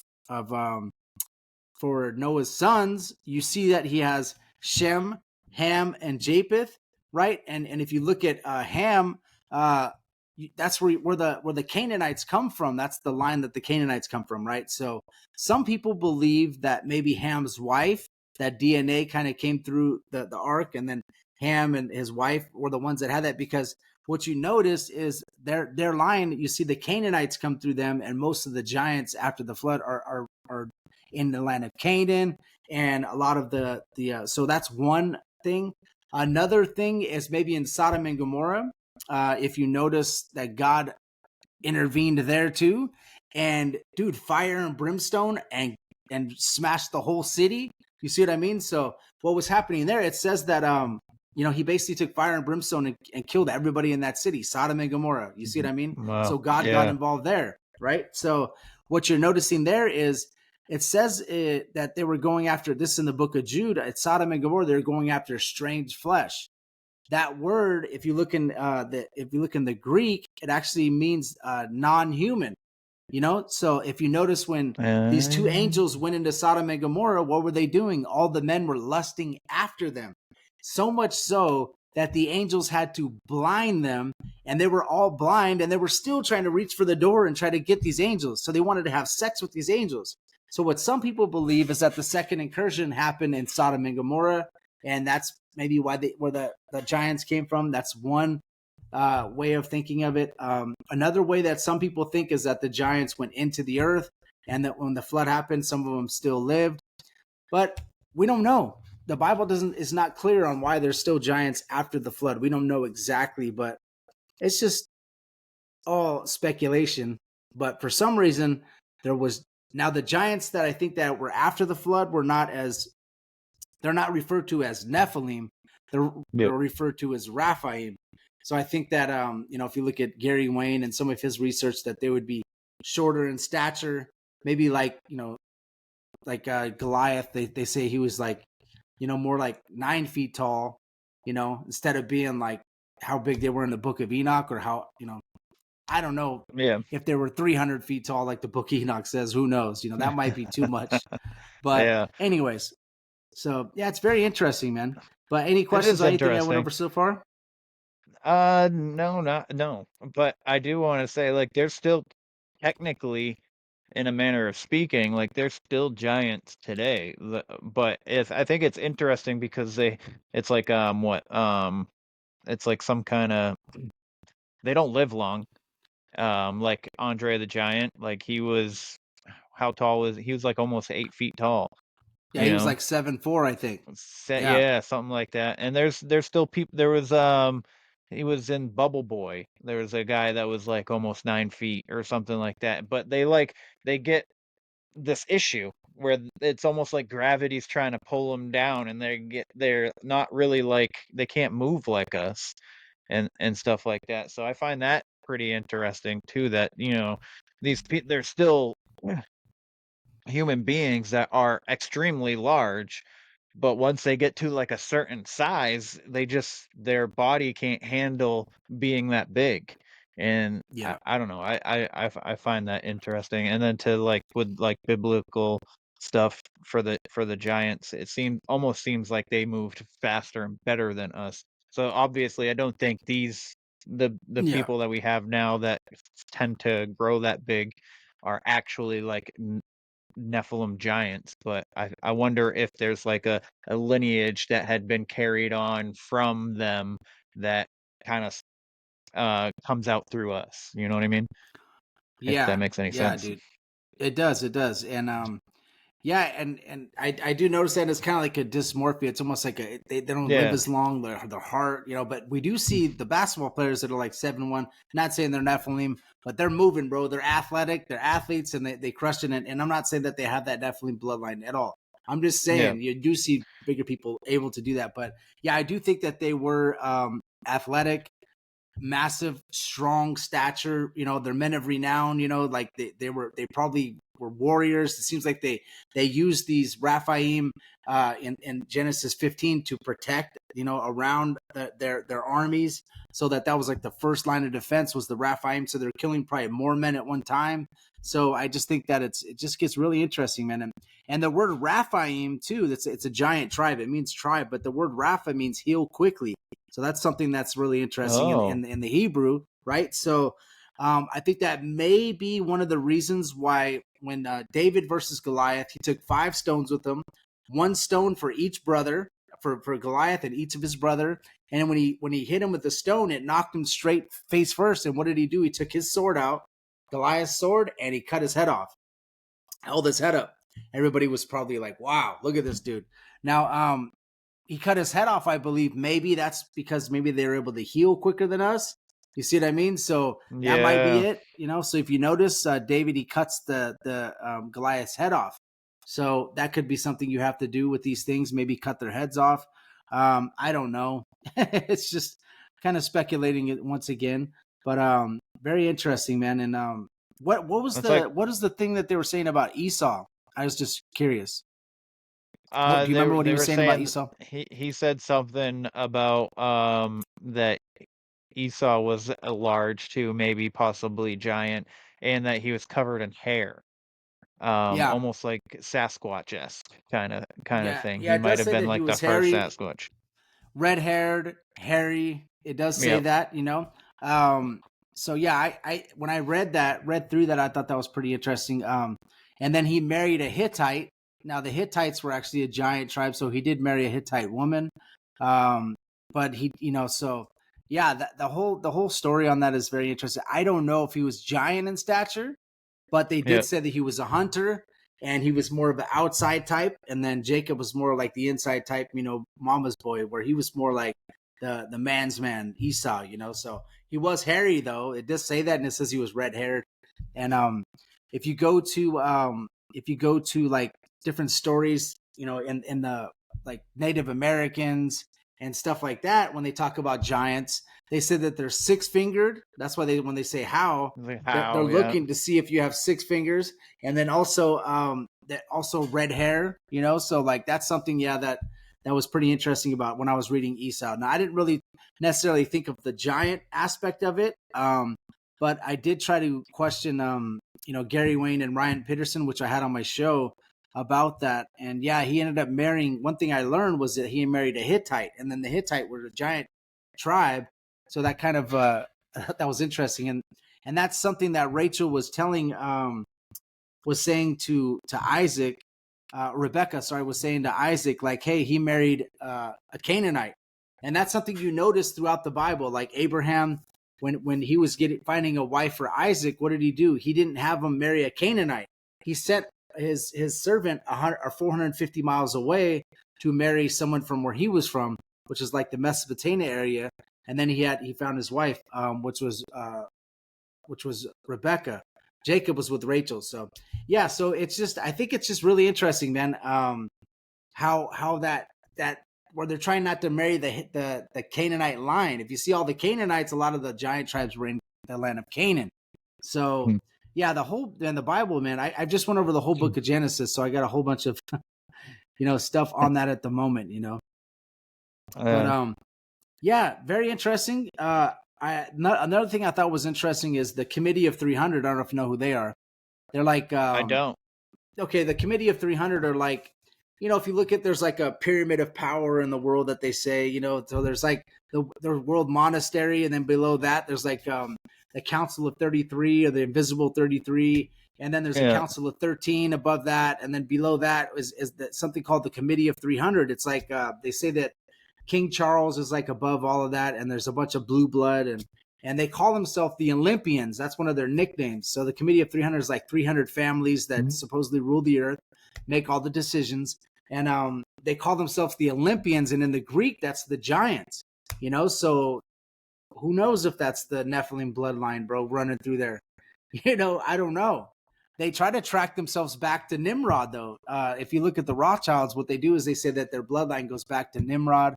for Noah's sons, you see that he has Shem, Ham, and Japheth, right? And if you look at Ham, that's where the Canaanites come from. That's the line that the Canaanites come from, right? So some people believe that maybe Ham's wife, that DNA kind of came through the ark, and then Ham and his wife were the ones that had that, because what you notice is their line, you see the Canaanites come through them, and most of the giants after the flood are in the land of Canaan, and a lot of the so that's one thing. Another thing is maybe in Sodom and Gomorrah, if you notice that God intervened there too, and dude, fire and brimstone and smashed the whole city. You see what I mean? So what was happening there? It says that he basically took fire and brimstone and killed everybody in that city, Sodom and Gomorrah. You see what I mean? Wow. So God got involved there, right? So what you're noticing there is it says that they were going after this in the book of Jude. At Sodom and Gomorrah, they're going after strange flesh. That word, if you look in the Greek, it actually means non-human. So if you notice when these two angels went into Sodom and Gomorrah, what were they doing? All the men were lusting after them, so much so that the angels had to blind them, and they were all blind, and they were still trying to reach for the door and try to get these angels. So they wanted to have sex with these angels. So what some people believe is that the second incursion happened in Sodom and Gomorrah, and that's maybe where the giants came from. That's one way of thinking of it. Another way that some people think is that the giants went into the earth, and that when the flood happened, some of them still lived. But we don't know. The Bible is not clear on why there's still giants after the flood. We don't know exactly, but it's just all speculation. But for some reason, there was. Now the giants that I think that were after the flood were they're not referred to as Nephilim. They're referred to as Raphaim. So I think that if you look at Gary Wayne and some of his research, that they would be shorter in stature, maybe like Goliath. They say he was like more like 9 feet tall, instead of being like how big they were in the Book of Enoch, or how I don't know if they were 300 feet tall like the Book of Enoch says. Who knows? That might be too much. But anyways, so yeah, it's very interesting, man. But any questions on anything I went over so far? No. But I do want to say, like, there's still technically, in a manner of speaking, like there's still giants today. But I think it's interesting because it's like it's like some kind of, they don't live long. Like Andre the Giant, like how tall was he? Was like almost 8 feet tall. Yeah, he was like 7'4", I think. Yeah, something like that. And there's still people. There was he was in Bubble Boy. There was a guy that was like almost 9 feet or something like that. But they get this issue where it's almost like gravity's trying to pull them down, and they're not really, like, they can't move like us and stuff like that. So I find that pretty interesting too, that these people, they're still human beings that are extremely large, but once they get to like a certain size, their body can't handle being that big. And I don't know, I find that interesting. And then to, like, with like biblical stuff for the giants, almost seems like they moved faster and better than us. So obviously I don't think the people that we have now that tend to grow that big are actually like Nephilim giants, but I wonder if there's like a lineage that had been carried on from them that kind of comes out through us. You know what I mean? If that makes any sense. Dude, it does, and and I do notice that it's kind of like a dysmorphia. It's almost like they don't live as long. Their heart, but we do see the basketball players that are like 7'1". Not saying they're Nephilim, but they're moving, bro. They're athletic, they're athletes, and they crushed it. And I'm not saying that they have that Nephilim bloodline at all. I'm just saying you do see bigger people able to do that. But yeah, I do think that they were athletic, massive, strong stature. They're men of renown. Like they probably were warriors. It seems like they used these Raphaim in Genesis 15 to protect around their armies, so that was like the first line of defense was the Raphaim. So they're killing probably more men at one time. So I just think that it just gets really interesting, man. And the word Raphaim too, it's a giant tribe. It means tribe, but the word Rapha means heal quickly. So that's something that's really interesting in the Hebrew, right? So I think that may be one of the reasons why when David versus Goliath, he took 5 stones with him, 1 stone for each brother, for Goliath and each of his brother. And when he hit him with the stone, it knocked him straight face first. And what did he do? He took his sword out, Goliath's sword, and he cut his head off, held his head up. Everybody was probably like, wow, look at this dude. Now, he cut his head off, I believe. Maybe that's because maybe they were able to heal quicker than us. You see what I mean? So that might be it, you know. So if you notice, David, he cuts the Goliath's head off. So that could be something you have to do with these things. Maybe cut their heads off. I don't know. It's just kind of speculating it once again, but very interesting, man. And what is the thing that they were saying about Esau? I was just curious. Do you remember what he was saying about Esau? He said something about that Esau was a large too, maybe possibly giant, and that he was covered in hair. Yeah. Almost like Sasquatch-esque kind of Yeah, thing. yeah, He it might does have say been that he like the was first hairy, Sasquatch. red-haired, hairy. It does say Yep. that, you know. So yeah, I when I read through that, I thought that was pretty interesting. And then he married a Hittite. Now the Hittites were actually a giant tribe, so he did marry a Hittite woman. But he, you know, so yeah, the whole story on that is very interesting. I don't know if he was giant in stature, but they did Yep. say that he was a hunter and he was more of an outside type, and then Jacob was more like the inside type, you know, mama's boy, where he was more like the man's man, Esau, you know. So he was hairy though. It does say that, and it says he was red haired. And if you go to like different stories, you know, in the like Native Americans and stuff like that, when they talk about giants, they said that they're 6-fingered. That's why when they say how, they're looking to see if you have 6 fingers, and then also that also red hair, you know. So like that's something, yeah, that was pretty interesting about when I was reading Esau. Now I didn't really necessarily think of the giant aspect of it, but I did try to question you know, Gary Wayne and Ryan Peterson, which I had on my show about that. And yeah, he ended up marrying. One thing I learned was that he married a Hittite, and then the Hittite were a giant tribe. So that kind of that was interesting, and that's something that Rachel was saying to Isaac. Rebecca, sorry, was saying to Isaac, like, hey, he married a Canaanite, and that's something you notice throughout the Bible. Like Abraham, when he was finding a wife for Isaac, what did he do? He didn't have him marry a Canaanite. He sent his servant 100 or 450 miles away to marry someone from where he was from, which is like the Mesopotamia area. And then he found his wife, which was Rebecca. Jacob was with Rachel. So yeah, so I think it's just really interesting, man. How that where they're trying not to marry the Canaanite line. If you see all the Canaanites, a lot of the giant tribes were in the land of Canaan. So yeah, the Bible, man. I just went over the whole book of Genesis, so I got a whole bunch of you know, stuff on that at the moment, you know. But yeah, very interesting. Another thing I thought was interesting is the Committee of 300. I don't know if you know who they are. They're like I don't. Okay, the Committee of 300 are like, you know, if you look at, there's like a pyramid of power in the world that they say, you know, so there's like the world monastery, and then below that there's like the Council of 33 or the Invisible 33, and then there's a Council of 13 above that, and then below that is something called the Committee of 300. It's like they say that King Charles is like above all of that, and there's a bunch of blue blood, and they call themselves the Olympians. That's one of their nicknames. So the Committee of 300 is like 300 families that supposedly rule the earth, make all the decisions, and they call themselves the Olympians. And in the Greek, that's the giants. You know, so who knows if that's the Nephilim bloodline, bro, running through there? You know, I don't know. They try to track themselves back to Nimrod, though. If you look at the Rothschilds, what they do is they say that their bloodline goes back to Nimrod,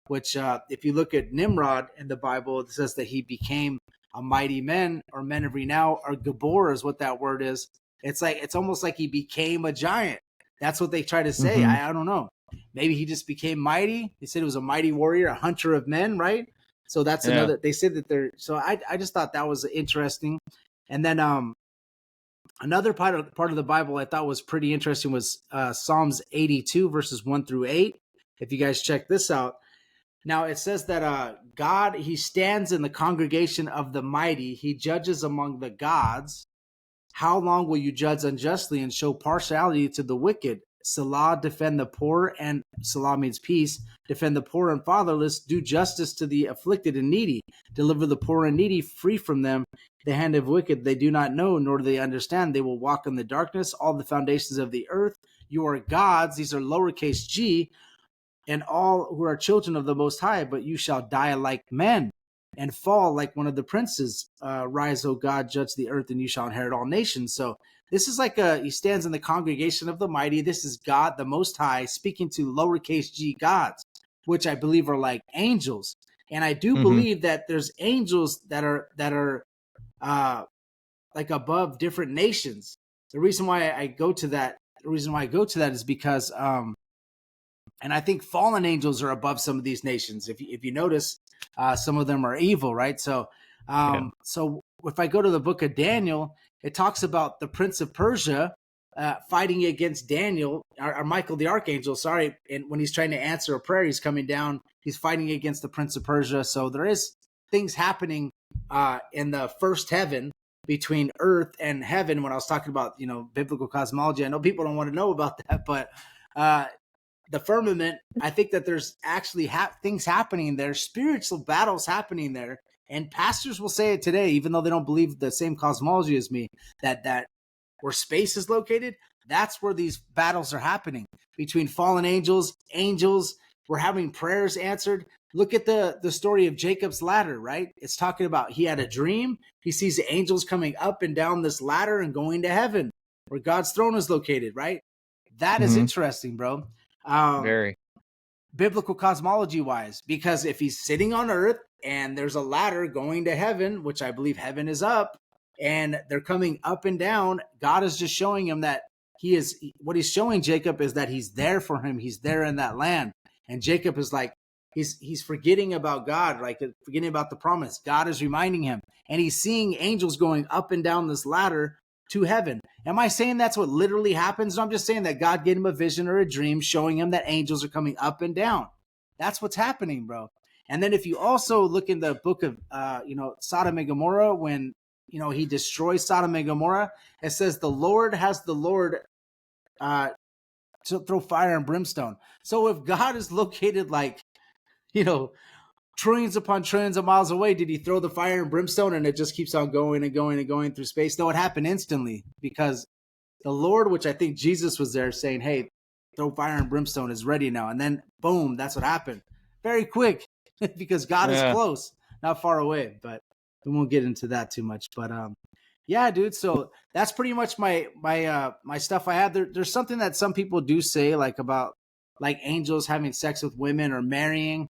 which if you look at Nimrod in the Bible, it says that he became a mighty man, or men of renown, or Gabor is what that word is. It's almost like he became a giant. That's what they try to say. I don't know. Maybe he just became mighty. They said he was a mighty warrior, a hunter of men, right? So that's another. They said that they're. So I just thought that was interesting. And then Another part of the Bible I thought was pretty interesting was Psalms 82 verses 1 through 8. If you guys check this out. Now it says that God, he stands in the congregation of the mighty. He judges among the gods. How long will you judge unjustly and show partiality to the wicked? Salah, defend the poor, and Salah means peace. Defend the poor and fatherless. Do justice to the afflicted and needy. Deliver the poor and needy free from them. The hand of wicked they do not know, nor do they understand. They will walk in the darkness, all the foundations of the earth. You are gods. These are lowercase g, and all who are children of the Most High, but you shall die like men and fall like one of the princes. Rise, O God, judge the earth, and you shall inherit all nations. So this is like he stands in the congregation of the mighty. This is God, the Most High, speaking to lowercase g gods, which I believe are like angels. And I do believe that there's angels that are like above different nations. The reason why I go to that is because and I think fallen angels are above some of these nations. If you notice, some of them are evil, right? So, so if I go to the book of Daniel, it talks about the prince of Persia fighting against Daniel, or Michael the archangel. Sorry, and when he's trying to answer a prayer, he's coming down. He's fighting against the prince of Persia. So there is things happening in the first heaven between earth and heaven. When I was talking about biblical cosmology, I know people don't want to know about that, but the firmament, I think that there's actually things happening there, spiritual battles happening there. And pastors will say it today, even though they don't believe the same cosmology as me, that where space is located, that's where these battles are happening between fallen angels. We're having prayers answered. Look at the story of Jacob's ladder, right? It's talking about he had a dream. He sees the angels coming up and down this ladder and going to heaven where God's throne is located, right? That is interesting, bro. Very. Biblical cosmology wise, because if he's sitting on earth and there's a ladder going to heaven, which I believe heaven is up, and they're coming up and down, God is just showing him that what he's showing Jacob is that he's there for him. He's there in that land. And Jacob is like, he's forgetting about God, like forgetting about the promise. God is reminding him, and he's seeing angels going up and down this ladder to heaven. Am I saying that's what literally happens? No, I'm just saying that God gave him a vision or a dream showing him that angels are coming up and down. That's what's happening, bro. And then if you also look in the book of, Sodom and Gomorrah, when, he destroys Sodom and Gomorrah, it says the Lord has the Lord to throw fire and brimstone. So if God is located like, trillions upon trillions of miles away, did he throw the fire and brimstone and it just keeps on going and going and going through space? No, it happened instantly because the Lord, which I think Jesus was there saying, hey, throw fire and brimstone is ready now. And then boom, that's what happened. Very quick because God is close, not far away, but we won't get into that too much. But yeah, dude. So that's pretty much my stuff I had. There's something that some people do say like about like angels having sex with women or marrying.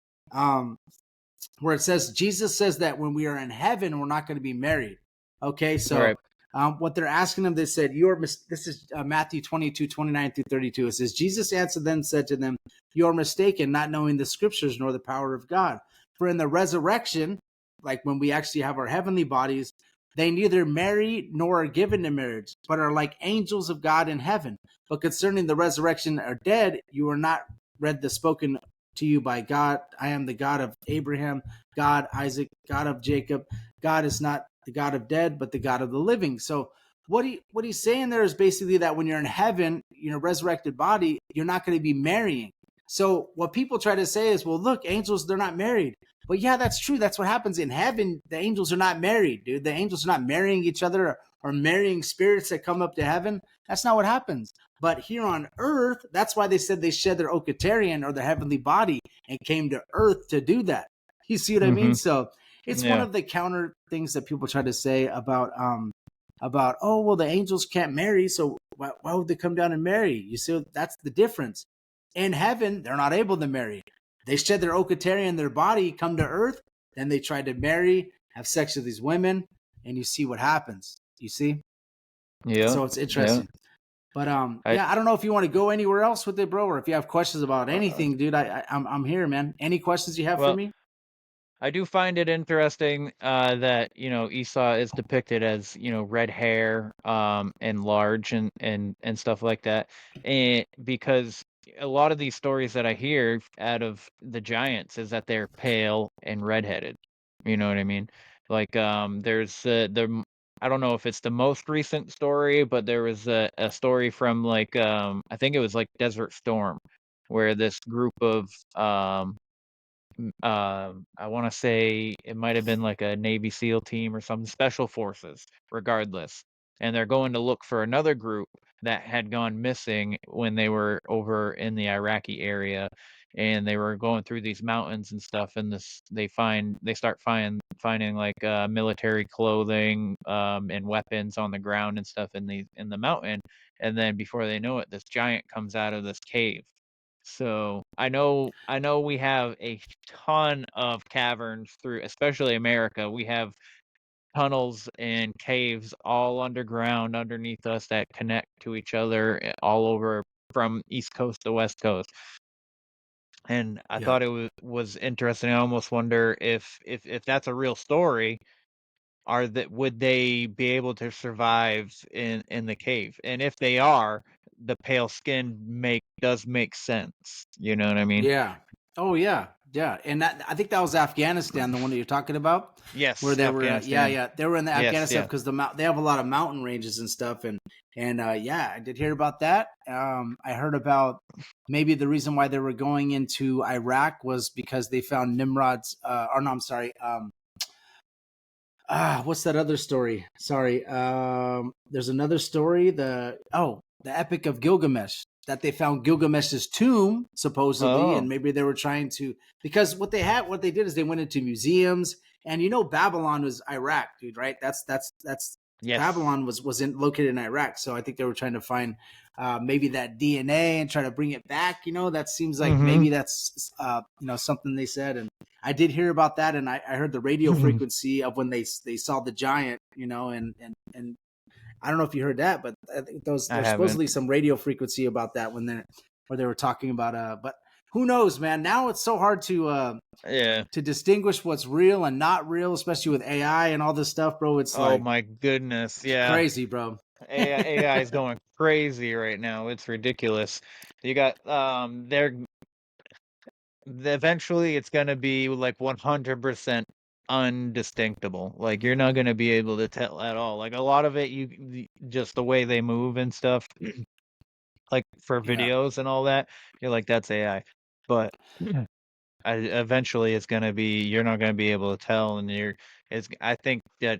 Where it says Jesus says that when we are in heaven, we're not going to be married. Okay, so what they're asking him, they said, this is Matthew 22, 29 through 32. It says, Jesus answered them and said to them, you are mistaken, not knowing the scriptures nor the power of God. For in the resurrection, like when we actually have our heavenly bodies, they neither marry nor are given to marriage, but are like angels of God in heaven. But concerning the resurrection are dead, you are not read the spoken to you by God. I am the God of Abraham, God, Isaac, God of Jacob. God is not the God of dead, but the God of the living. So what he's saying there is basically that when you're in heaven, resurrected body, you're not going to be marrying. So what people try to say is, well, look, angels, they're not married. But yeah, that's true. That's what happens in heaven. The angels are not married, dude. The angels are not marrying each other or marrying spirits that come up to heaven. That's not what happens. But here on earth, that's why they said they shed their okatarian or their heavenly body and came to earth to do that. You see what I mean? So it's one of the counter things that people try to say about, oh, well, the angels can't marry. So why would they come down and marry? You see, that's the difference. In heaven, they're not able to marry. They shed their okatarian, their body, come to earth. Then they try to marry, have sex with these women, and you see what happens. You see? Yeah. So it's interesting. Yeah. But I don't know if you want to go anywhere else with it, bro, or if you have questions about anything, dude. I'm here, man. Any questions you have for me? I do find it interesting that Esau is depicted as red hair and large and stuff like that, and because a lot of these stories that I hear out of the giants is that they're pale and redheaded. You know what I mean? Like there's I don't know if it's the most recent story, but there was a story from like I think it was like Desert Storm, where this group of I want to say it might have been like a Navy SEAL team or some special forces, regardless. And they're going to look for another group that had gone missing when they were over in the Iraqi area, and they were going through these mountains and stuff. And they start finding like military clothing and weapons on the ground and stuff in the mountain. And then before they know it, this giant comes out of this cave. So I know we have a ton of caverns through, especially America. We have tunnels and caves all underground underneath us that connect to each other all over from East Coast to West Coast. And I Yeah. thought it was interesting. I almost wonder if that's a real story, would they be able to survive in the cave? And if they are, the pale skin does make sense. You know what I mean? Yeah. Oh yeah. Yeah. And that, I think that was Afghanistan, the one that you're talking about, where Yes, they were. Yeah, Afghanistan. yeah. They were in the Yes, Afghanistan yeah. because they have a lot of mountain ranges and stuff, and yeah, I did hear about that. I heard about maybe the reason why they were going into Iraq was because they found Nimrod's. Or no, I'm sorry. What's that other story? Sorry. There's another story. The Epic of Gilgamesh, that they found Gilgamesh's tomb supposedly, and Oh, maybe they were trying to, because what they did is they went into museums, and Babylon was Iraq, dude, right? That's yes. Babylon located in Iraq, so I think they were trying to find maybe that DNA and try to bring it back. That seems like Mhm. maybe that's something they said, and I did hear about that, and I heard the radio frequency of when they saw the giant, and I don't know if you heard that, but I think I there's haven't. supposedly some radio frequency about that where they were talking about but who knows, man? Now it's so hard Yeah. to distinguish what's real and not real, especially with AI and all this stuff, bro. It's Oh like my goodness. it's Yeah. crazy, bro. AI is going crazy right now. It's ridiculous. You got eventually it's going to be like 100% undistinguishable. Like you're not going to be able to tell at all. Like a lot of it just the way they move and stuff, like for Yeah, videos and all that, you're like that's AI. But eventually it's going to be you're not going to be able to tell, and I think that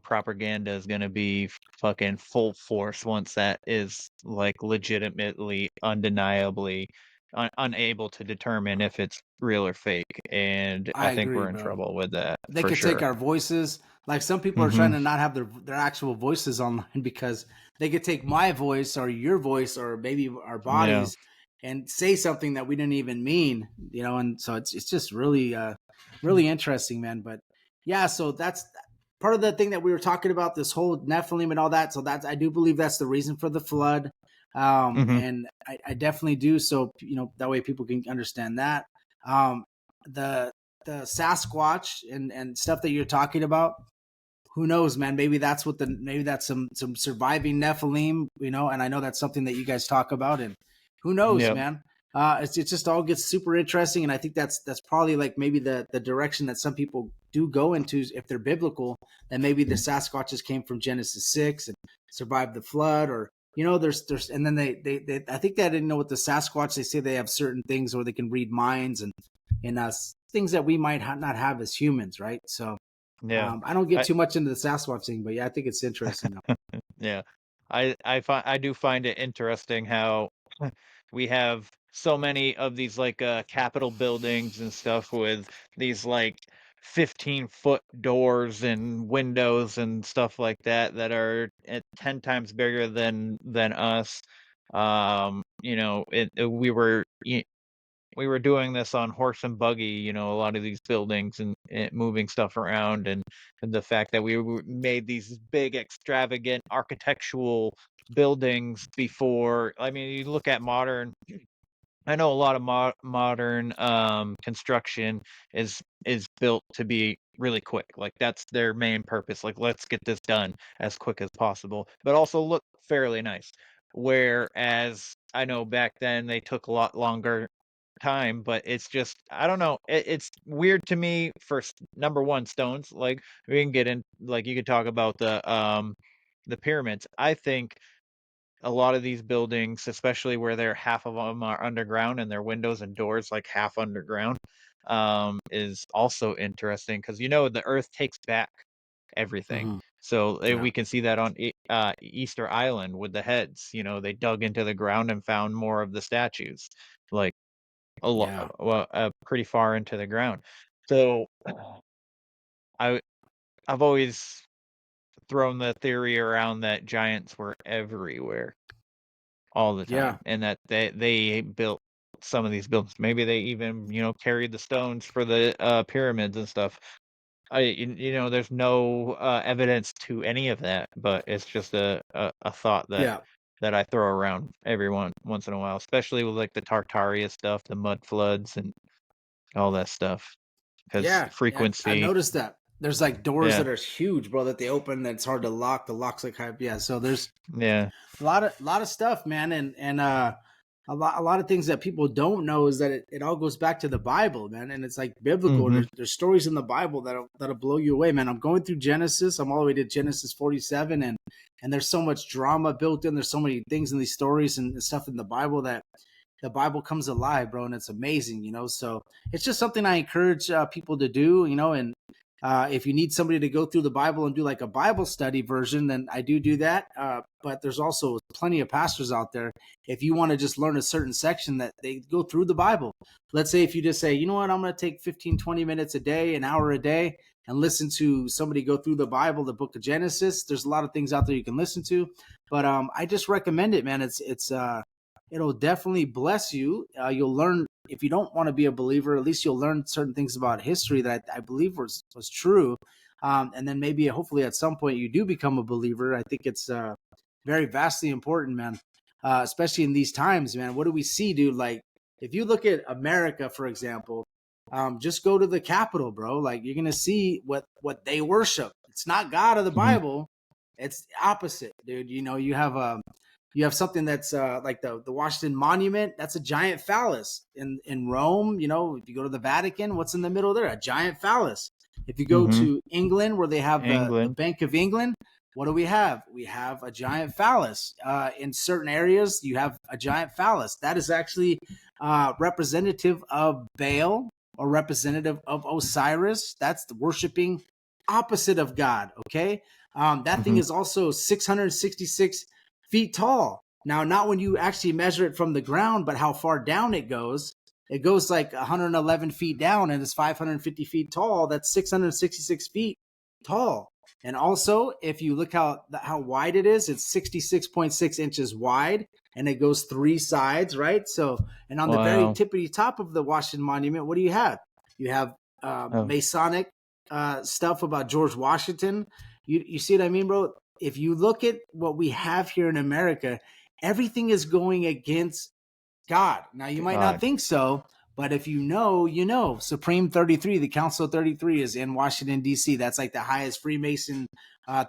propaganda is going to be fucking full force once that is like legitimately undeniably unable to determine if it's real or fake, and I I think agree, we're in bro. trouble with that They for could take sure. our voices. Like some people are trying Mhm. to not have their actual voices online because they could take my voice or your voice or maybe our Yeah. bodies and say something that we didn't even mean, and so it's just really really interesting, man. But yeah, so that's part of the thing that we were talking about, this whole Nephilim and all that. So that's, I do believe that's the reason for the flood. Mhm. And I definitely do. So, that way people can understand that. Um, the the Sasquatch and stuff that you're talking about, who knows, man? Maybe that's some surviving Nephilim, and I know that's something that you guys talk about, and who knows, Yep. man? It just all gets super interesting, and I think that's probably like maybe the direction that some people do go into if they're biblical. That maybe the Sasquatches came from Genesis 6 and survived the flood, or there's and then they I think they didn't know what the Sasquatch. They say they have certain things where they can read minds and things that we might not have as humans, right? So Yeah. I don't get I too much into the Sasquatch thing, but yeah, I think it's interesting though. Yeah. I do find it interesting how we have so many of these like capitol buildings and stuff with these like 15-foot doors and windows and stuff like that are at 10 times bigger than us. We were doing this on horse and buggy, a lot of these buildings and moving stuff around, and the fact that made these big, extravagant architectural buildings before. I mean, you look at modern I know a lot of modern construction is built to be really quick. Like that's their main purpose. Like let's get this done as quick as possible, but also look fairly nice. Whereas I know back then they took a lot longer time, but it's just I don't know. It's weird to me for number one stones. Like we can get in. Like you could talk about the pyramids. I think a lot of these buildings, especially where they're half of them are underground and their windows and doors like half underground, is also interesting because the Earth takes back everything. Mm-hmm. So Yeah. we can see that on Easter Island with the heads. They dug into the ground and found more of the statues, like a lot, Yeah. well, pretty far into the ground. So I I've always thrown the theory around that giants were everywhere all the Yeah. time, and that they built some of these buildings. Maybe they even, carried the stones for the pyramids and stuff. There's no evidence to any of that, but it's just a thought that Yeah. I throw around once in a while, especially with like the Tartaria stuff, the mud floods, and all that stuff. Because Yeah. Yeah. I frequency, noticed that. There's like doors yeah, that are huge, bro, that they open that's hard to lock. The lock's like high. Yeah. So there's yeah, a lot of stuff, man, and a lot of things that people don't know is that it all goes back to the Bible, man, and it's like biblical. And mm-hmm, there's stories in the Bible that'll blow you away, man. I'm going through Genesis. I'm all the way to Genesis 47, and there's so much drama built in. There's so many things in these stories and stuff in the Bible that the Bible comes alive, bro, and it's amazing, So it's just something I encourage people to do, and if you need somebody to go through the Bible and do like a Bible study version, then I do that. But there's also plenty of pastors out there. If you want to just learn a certain section that they go through the Bible, let's say if you just say, you know what, I'm going to take 15, 20 minutes a day, an hour a day, and listen to somebody go through the Bible, the book of Genesis. There's a lot of things out there you can listen to, but I just recommend it, man. It'll definitely bless you. You'll learn, if you don't want to be a believer, at least you'll learn certain things about history that I believe was true. And then maybe, hopefully, at some point you do become a believer. I think it's very vastly important, man. Especially in these times, man. What do we see, dude? Like, if you look at America, for example, just go to the Capitol, bro. Like, you're gonna see what they worship. It's not God of the mm-hmm, Bible. It's the opposite, dude. You have something that's like the Washington Monument. That's a giant phallus. In Rome, if you go to the Vatican, what's in the middle there? A giant phallus. If you go mm-hmm. to England, where they have the England, Bank of England, what do we have? We have a giant phallus. In certain areas, you have a giant phallus. That is actually representative of Baal or representative of Osiris. That's the worshiping opposite of God. Okay, that thing mm-hmm, is also 666 feet tall. Now, not when you actually measure it from the ground, but how far down it goes. It goes like 111 feet down and it's 550 feet tall. That's 666 feet tall. And also, if you look how wide it is, it's 66.6 inches wide and it goes three sides, right? So, and on the very wow, tippity top of the Washington Monument, what do you have? You have oh, Masonic stuff about George Washington. You see what I mean, bro? If you look at what we have here in America, everything is going against God. Now, you might not God, think so, but if you know, you know. Supreme 33, the Council 33 is in Washington, D.C. That's like the highest Freemason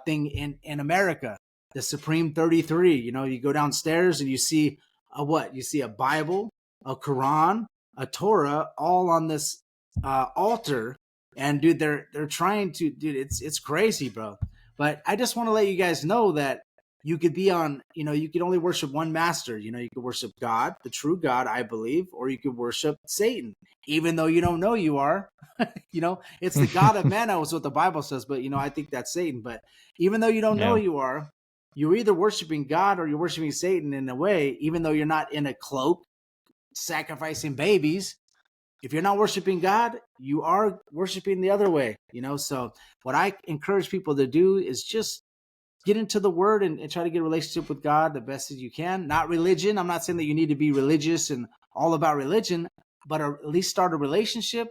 thing in America. The Supreme 33, you go downstairs and you see what? You see a Bible, a Quran, a Torah, all on this altar. And dude, they're trying to, dude, it's crazy, bro. But I just want to let you guys know that you could be on, you could only worship one master. You could worship God, the true God, I believe, or you could worship Satan, even though you don't know you are. It's the God of man, is what the Bible says, but I think that's Satan. But even though you don't know yeah, you are, you're either worshiping God or you're worshiping Satan in a way, even though you're not in a cloak sacrificing babies. If you're not worshiping God, you are worshiping the other way, So what I encourage people to do is just get into the word and try to get a relationship with God the best as you can. Not religion. I'm not saying that you need to be religious and all about religion, but at least start a relationship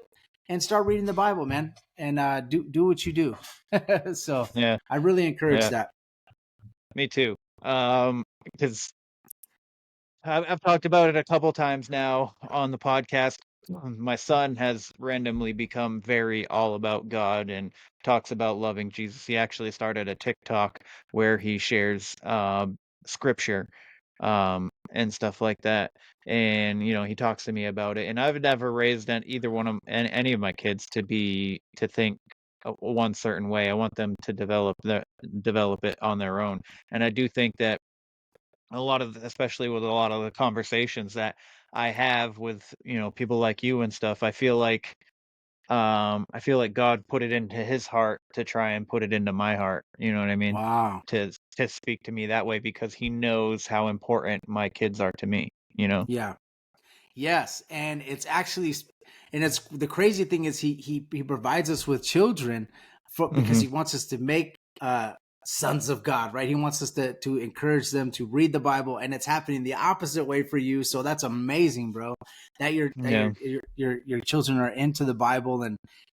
and start reading the Bible, man, and do what you do. So yeah, I really encourage yeah. that. Me too. Because I've talked about it a couple times now on the podcast. My son has randomly become very all about God and talks about loving Jesus. He actually started a TikTok where he shares scripture and stuff like that. And he talks to me about it. And I've never raised either one of any of my kids to think one certain way. I want them to develop it on their own. And I do think that especially with a lot of the conversations that I have with, people like you and stuff, I feel like God put it into his heart to try and put it into my heart. You know what I mean? Wow. To speak to me that way because he knows how important my kids are to me, you know? Yeah. Yes, and it's actually, and it's the crazy thing is he provides us with children because Mhm. he wants us to make sons of God, right? He wants us to encourage them to read the Bible, and it's happening the opposite way for you. So that's amazing, bro. That Yeah. your children are into the Bible,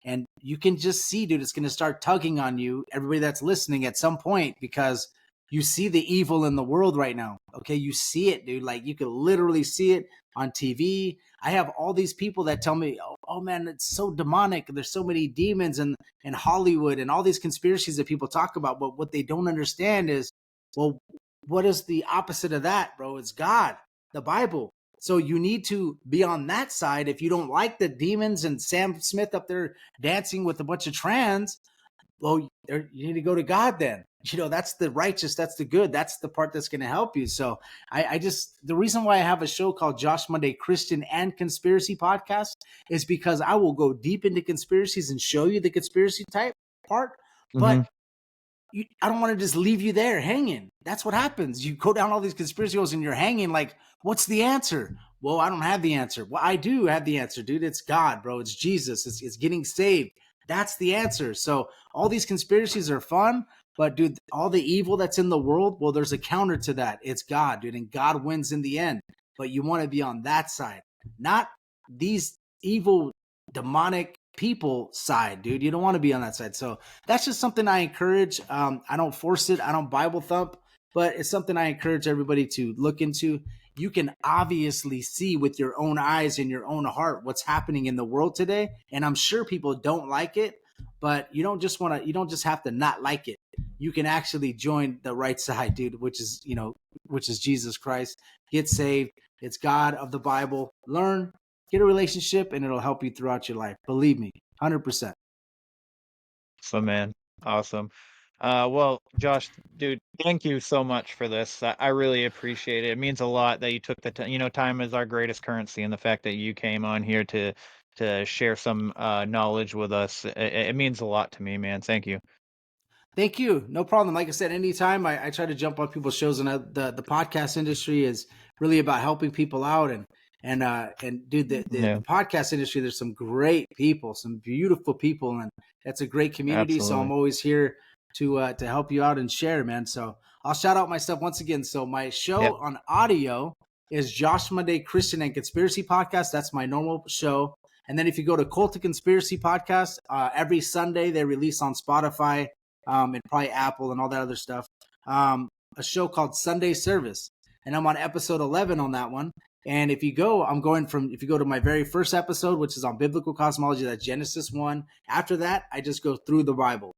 and you can just see, dude, it's going to start tugging on you, everybody that's listening at some point, because you see the evil in the world right now. Okay, you see it, dude. Like you could literally see it on TV. I have all these people that tell me, oh man, it's so demonic. There's so many demons in Hollywood and all these conspiracies that people talk about. But what they don't understand is, well, what is the opposite of that, bro? It's God, the Bible. So you need to be on that side. If you don't like the demons and Sam Smith up there dancing with a bunch of trans, well, you need to go to God then. That's the righteous, that's the good, that's the part that's going to help you. So I just, the reason why I have a show called Josh Monday Christian and Conspiracy Podcast is because I will go deep into conspiracies and show you the conspiracy type part. But Mhm. I don't want to just leave you there hanging. That's what happens. You go down all these conspiracy holes and you're hanging like, what's the answer? Well, I don't have the answer. Well, I do have the answer, dude. It's God, bro. It's Jesus. It's getting saved. That's the answer. So all these conspiracies are fun, but dude, all the evil that's in the world, well, there's a counter to that. It's God, dude, and God wins in the end. But you want to be on that side, not these evil demonic people side, dude. You don't want to be on that side. So that's just something I encourage. I don't force it. I don't Bible thump, but it's something I encourage everybody to look into. You can obviously see with your own eyes and your own heart what's happening in the world today. And I'm sure people don't like it, but you don't just have to not like it. You can actually join the right side, dude, which is Jesus Christ. Get saved. It's God of the Bible. Learn, get a relationship, and it'll help you throughout your life. Believe me, 100%. So, man, awesome. Well, Josh, dude, thank you so much for this. I really appreciate it. It means a lot that you took the time. Time is our greatest currency, and the fact that you came on here to share some knowledge with us, it means a lot to me, man. Thank you. Thank you. No problem. Like I said, anytime I try to jump on people's shows, and the podcast industry is really about helping people out, and dude, the Yeah, podcast industry, there's some great people, some beautiful people, and that's a great community. So I'm absolutely. always here to help you out and share, man. So I'll shout out myself once again. So my Yep. show on audio is Josh Monday Christian and Conspiracy Podcast. That's my normal show. And then if you go to Cult of Conspiracy Podcast, every Sunday they release on Spotify, and probably Apple and all that other stuff. A show called Sunday Service, and I'm on episode 11 on that one. And if you go to my very first episode, which is on biblical cosmology, that's Genesis 1. After that, I just go through the Bible,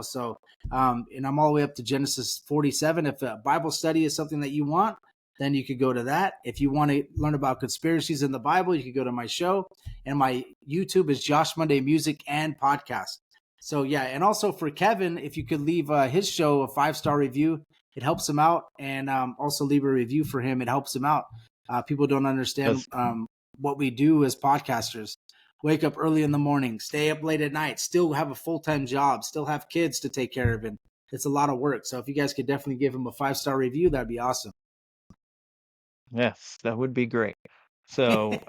so and I'm all the way up to Genesis 47. If a Bible study is something that you want, then you could go to that. If you want to learn about conspiracies in the Bible, you could go to my show. And my YouTube is Josh Monday Music and Podcast. So yeah, and also for Kevin, if you could leave his show a 5-star review, it helps him out, and also leave a review for him. It helps him out. People don't understand That's what we do as podcasters. Wake up early in the morning, stay up late at night, still have a full-time job, still have kids to take care of, and it's a lot of work. So if you guys could definitely give him a 5-star review, that'd be awesome. Yes, that would be great. So,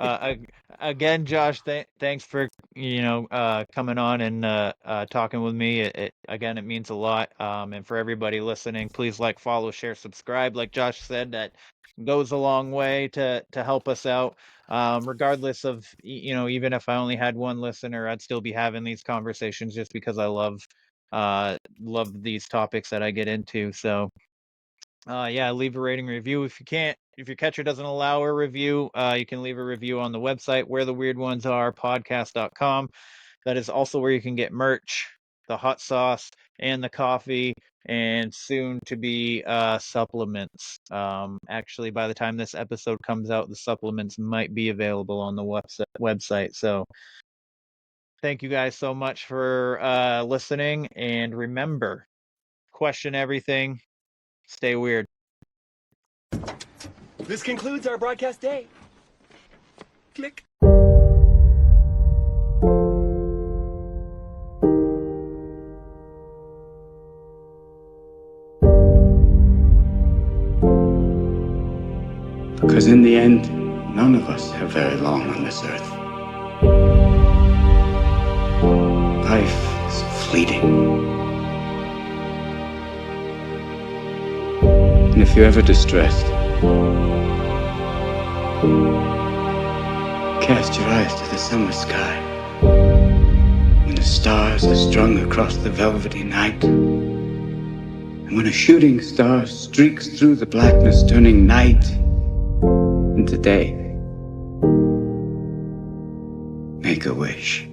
again, Josh, thanks for coming on and talking with me. Again, it means a lot. And for everybody listening, please like, follow, share, subscribe. Like Josh said, that goes a long way to help us out. Regardless of even if I only had one listener, I'd still be having these conversations just because I love these topics that I get into. So. Yeah, leave a rating review. If your catcher doesn't allow a review, you can leave a review on the website, where the weird ones are, podcast.com. That is also where you can get merch, the hot sauce, and the coffee, and soon to be supplements. Actually, by the time this episode comes out, the supplements might be available on the website. So thank you guys so much for listening, and remember, question everything, stay weird. This concludes our broadcast day. Click. Because in the end, none of us have very long on this earth. Life is fleeting. And if you're ever distressed, cast your eyes to the summer sky. When the stars are strung across the velvety night, and when a shooting star streaks through the blackness, turning night into day, make a wish.